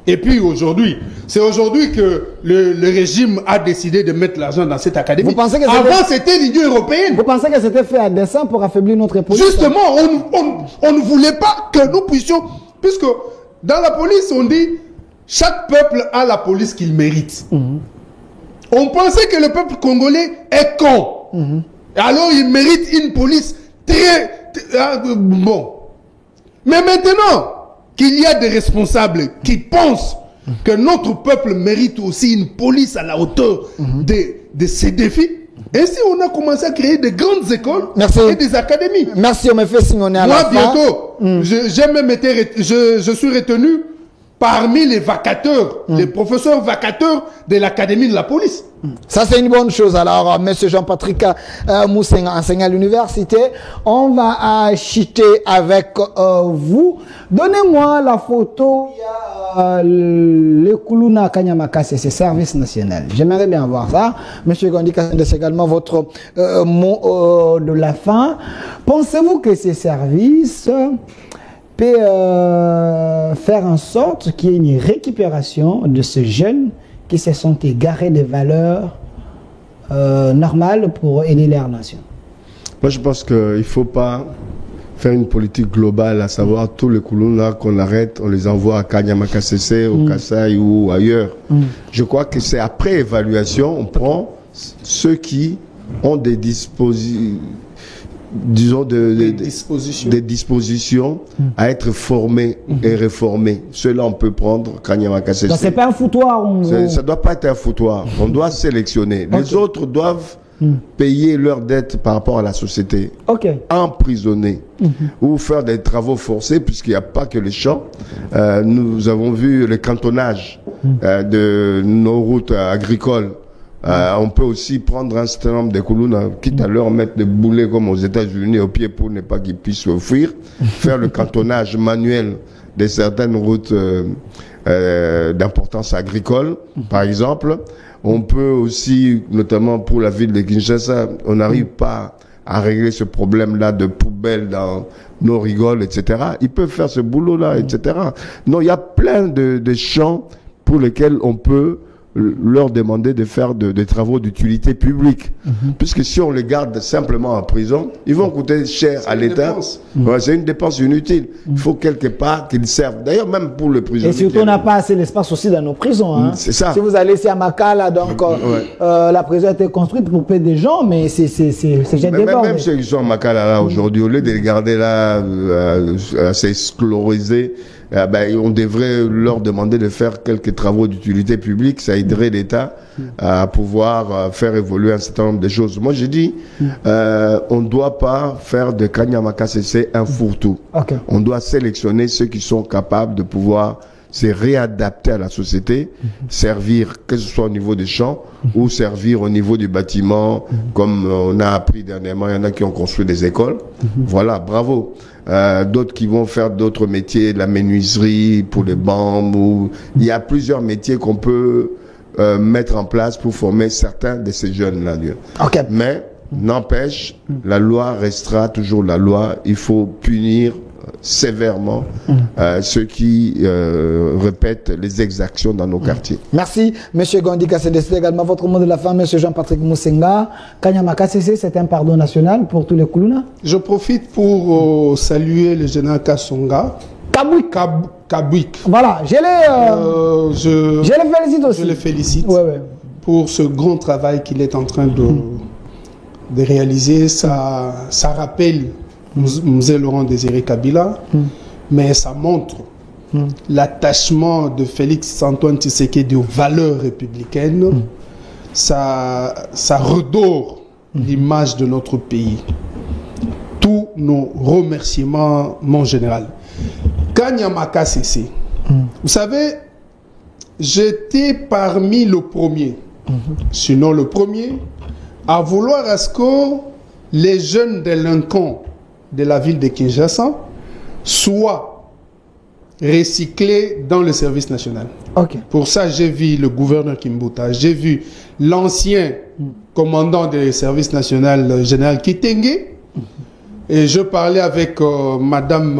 Et puis aujourd'hui, c'est aujourd'hui que le régime a décidé de mettre l'argent dans cette académie. Avant, c'était l'Union européenne. Vous pensez que c'était fait à dessein pour affaiblir notre police? Justement, on ne voulait pas que nous puissions... Puisque dans la police, on dit... Chaque peuple a la police qu'il mérite. On pensait que le peuple congolais est con. Alors il mérite une police très bon. Mais maintenant qu'il y a des responsables qui pensent que notre peuple mérite aussi une police à la hauteur de ses défis, ainsi on a commencé à créer de grandes écoles et des académies. Merci, on me fait signer à la fin. Moi bientôt, j'ai même été, je suis retenu parmi les vacateurs, les professeurs vacateurs de l'Académie de la police. Ça, c'est une bonne chose. Alors, M. Jean-Patrick Moussenga, enseignant à l'université, on va chiter avec vous. Donnez-moi la photo. Il y a le Kuluna Kanyamaka, c'est service national. J'aimerais bien voir ça. M. Gondika, c'est également votre mot de la fin. Pensez-vous que ces services peut faire en sorte qu'il y ait une récupération de ces jeunes qui se sont égarés des valeurs normales pour aider leur nation? Moi, je pense qu'il ne faut pas faire une politique globale, à savoir tous les Koulouna qu'on arrête, on les envoie à Kanyamaka CC, au Kassai ou ailleurs. Je crois que c'est après évaluation, on prend ceux qui ont des dispositions à être formés et réformés. Ceux-là, on peut prendre Kanyamaka CC. Donc, c'est pas un foutoir. Ça ne doit pas être un foutoir. On doit sélectionner. Les autres doivent payer leurs dettes par rapport à la société. Emprisonner ou faire des travaux forcés, puisqu'il n'y a pas que les champs. Nous avons vu le cantonnage de nos routes agricoles. On peut aussi prendre un certain nombre de Koulouna, quitte à leur mettre des boulets comme aux États-Unis au pied pour ne pas qu'ils puissent fuir, faire le cantonnage manuel de certaines routes d'importance agricole, par exemple. On peut aussi, notamment pour la ville de Kinshasa, on n'arrive pas à régler ce problème-là de poubelles dans nos rigoles, etc. Ils peuvent faire ce boulot-là, etc. Non, il y a plein de champs pour lesquels on peut leur demander de faire des travaux d'utilité publique. Puisque si on les garde simplement en prison, ils vont coûter cher à l'État. C'est une dépense inutile. Il faut quelque part qu'ils servent. D'ailleurs, même pour le prisonnier. Et surtout, on n'a pas assez d'espace aussi dans nos prisons. Hein. C'est ça. Si vous allez ici à Makala, donc la prison a été construite pour payer des gens, mais c'est déjà débordé. Même ceux qui sont à Makala là aujourd'hui, au lieu de les garder là, assez sclérorisés, on devrait leur demander de faire quelques travaux d'utilité publique. Ça aiderait l'État à pouvoir faire évoluer un certain nombre de choses. Moi, j'ai dit, on ne doit pas faire de Kanyamaka CC un fourre-tout. On doit sélectionner ceux qui sont capables de pouvoir se réadapter à la société, servir, que ce soit au niveau des champs ou servir au niveau du bâtiment, comme on a appris dernièrement, il y en a qui ont construit des écoles. Voilà, bravo. D'autres qui vont faire d'autres métiers, de la menuiserie pour les bambous. Il y a plusieurs métiers qu'on peut mettre en place pour former certains de ces jeunes-là. Mais, n'empêche, la loi restera toujours la loi. Il faut punir sévèrement ceux qui répètent les exactions dans nos quartiers. Merci, M. Gondika. C'est également votre mot de la fin, M. Jean-Patrick Moussenga. Kanyamaka CC, c'est un pardon national pour tous les Koulouna. Je profite pour saluer le général Kassonga. Kabouik. Voilà, je le félicite aussi. Je le félicite pour ce grand travail qu'il est en train de réaliser. Ça rappelle Mzee Laurent Désiré Kabila, mais ça montre l'attachement de Félix Antoine Tshisekedi aux valeurs républicaines. Ça redore l'image de notre pays. Tous nos remerciements, mon général. Kanyamaka CC. Vous savez, j'étais parmi le premier, sinon le premier, à vouloir à ce que les jeunes délinquants de la ville de Kinshasa soient recyclés dans le service national. Pour ça, j'ai vu le gouverneur Kimbuta, j'ai vu l'ancien commandant des services nationaux, le général Kitenge, et je parlais avec Madame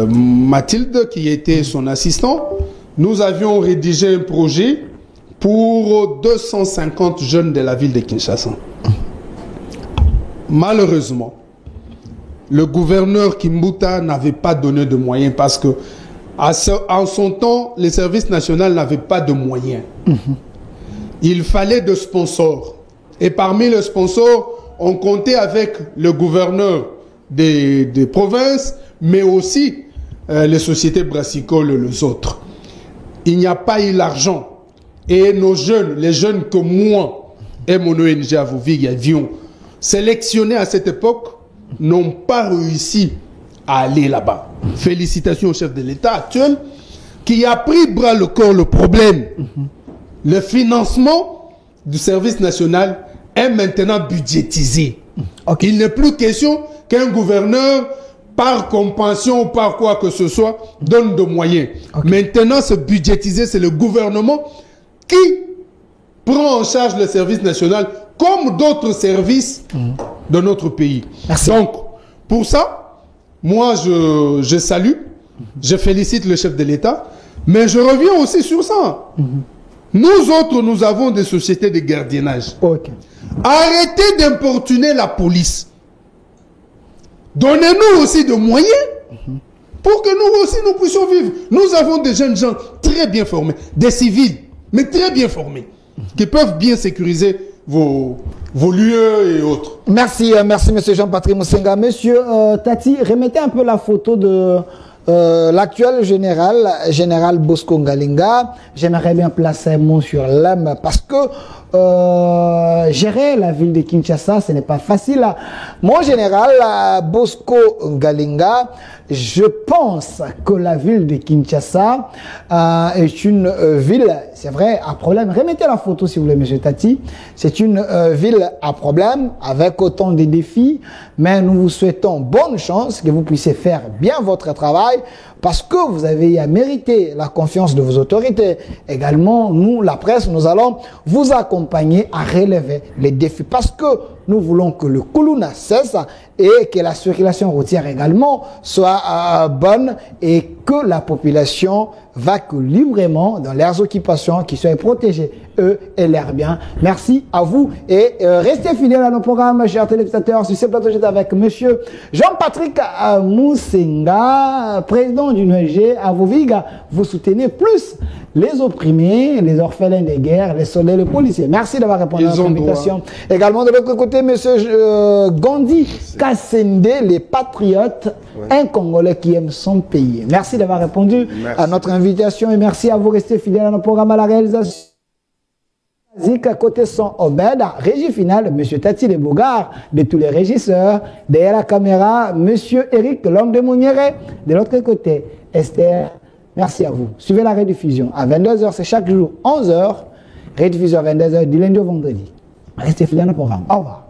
Mathilde, qui était son assistant. Nous avions rédigé un projet pour 250 jeunes de la ville de Kinshasa. Malheureusement, le gouverneur Kimbuta n'avait pas donné de moyens parce que en son temps, les services nationaux n'avaient pas de moyens. Il fallait de sponsors. Et parmi les sponsors, on comptait avec le gouverneur des provinces, mais aussi les sociétés brassicoles et les autres. Il n'y a pas eu l'argent. Et nos jeunes, les jeunes que moi et mon ONG à Vouvig avions sélectionnés à cette époque, n'ont pas réussi à aller là-bas. Félicitations au chef de l'État actuel qui a pris bras le corps le problème. Le financement du service national est maintenant budgétisé. Okay. Il n'est plus question qu'un gouverneur, par compassion ou par quoi que ce soit, donne de moyens. Okay. Maintenant, c'est budgétisé, c'est le gouvernement qui prend en charge le service national comme d'autres services de notre pays. Merci. Donc, pour ça, moi, je salue, je félicite le chef de l'État, mais je reviens aussi sur ça. Nous autres, nous avons des sociétés de gardiennage. Okay. Arrêtez d'importuner la police. Donnez-nous aussi de moyens pour que nous aussi nous puissions vivre. Nous avons des jeunes gens très bien formés, des civils, mais très bien formés, qui peuvent bien sécuriser vos lieux et autres. Merci, merci Monsieur Jean-Patrick Moussenga. Monsieur Tati, remettez un peu la photo de l'actuel général Bosco Ngalinga. J'aimerais bien placer un mot sur l'âme parce que gérer la ville de Kinshasa, ce n'est pas facile. Mon général Bosco Ngalinga, je pense que la ville de Kinshasa est une ville, c'est vrai, à problème. Remettez la photo si vous voulez, Monsieur Tati. C'est une ville à problème avec autant de défis, mais nous vous souhaitons bonne chance, que vous puissiez faire bien votre travail parce que vous avez à mériter la confiance de vos autorités. Également, nous, la presse, nous allons vous accompagner à relever les défis parce que nous voulons que le Koulouna cesse et que la circulation routière également soit bonne et que la population va que librement dans leurs occupations, qu'ils soient protégés, eux et leurs biens. Merci à vous et restez fidèles à nos programmes, chers téléspectateurs. Sur ce plateau, j'étais avec Monsieur Jean-Patrick Moussenga, président d'une ONG à Voviga. Vous soutenez plus les opprimés, les orphelins des guerres, les soldats, les policiers. Merci d'avoir répondu à notre invitation. Également de l'autre côté, Monsieur Gandhi Kassende, les patriotes, un Congolais qui aime son pays. Merci d'avoir répondu à notre invitation et merci à vous. Restez fidèles à nos programmes, à la réalisation. Zik côté son Obed, régie finale, Monsieur Tati Les Bougard, de tous les régisseurs, derrière la caméra, Monsieur Eric, l'homme de Mouniéré, de l'autre côté, Esther. Merci à vous. Suivez la rediffusion à 22h, c'est chaque jour 11h, rediffusion à 22h du lundi au vendredi. Restez fidèles au programme. Au revoir.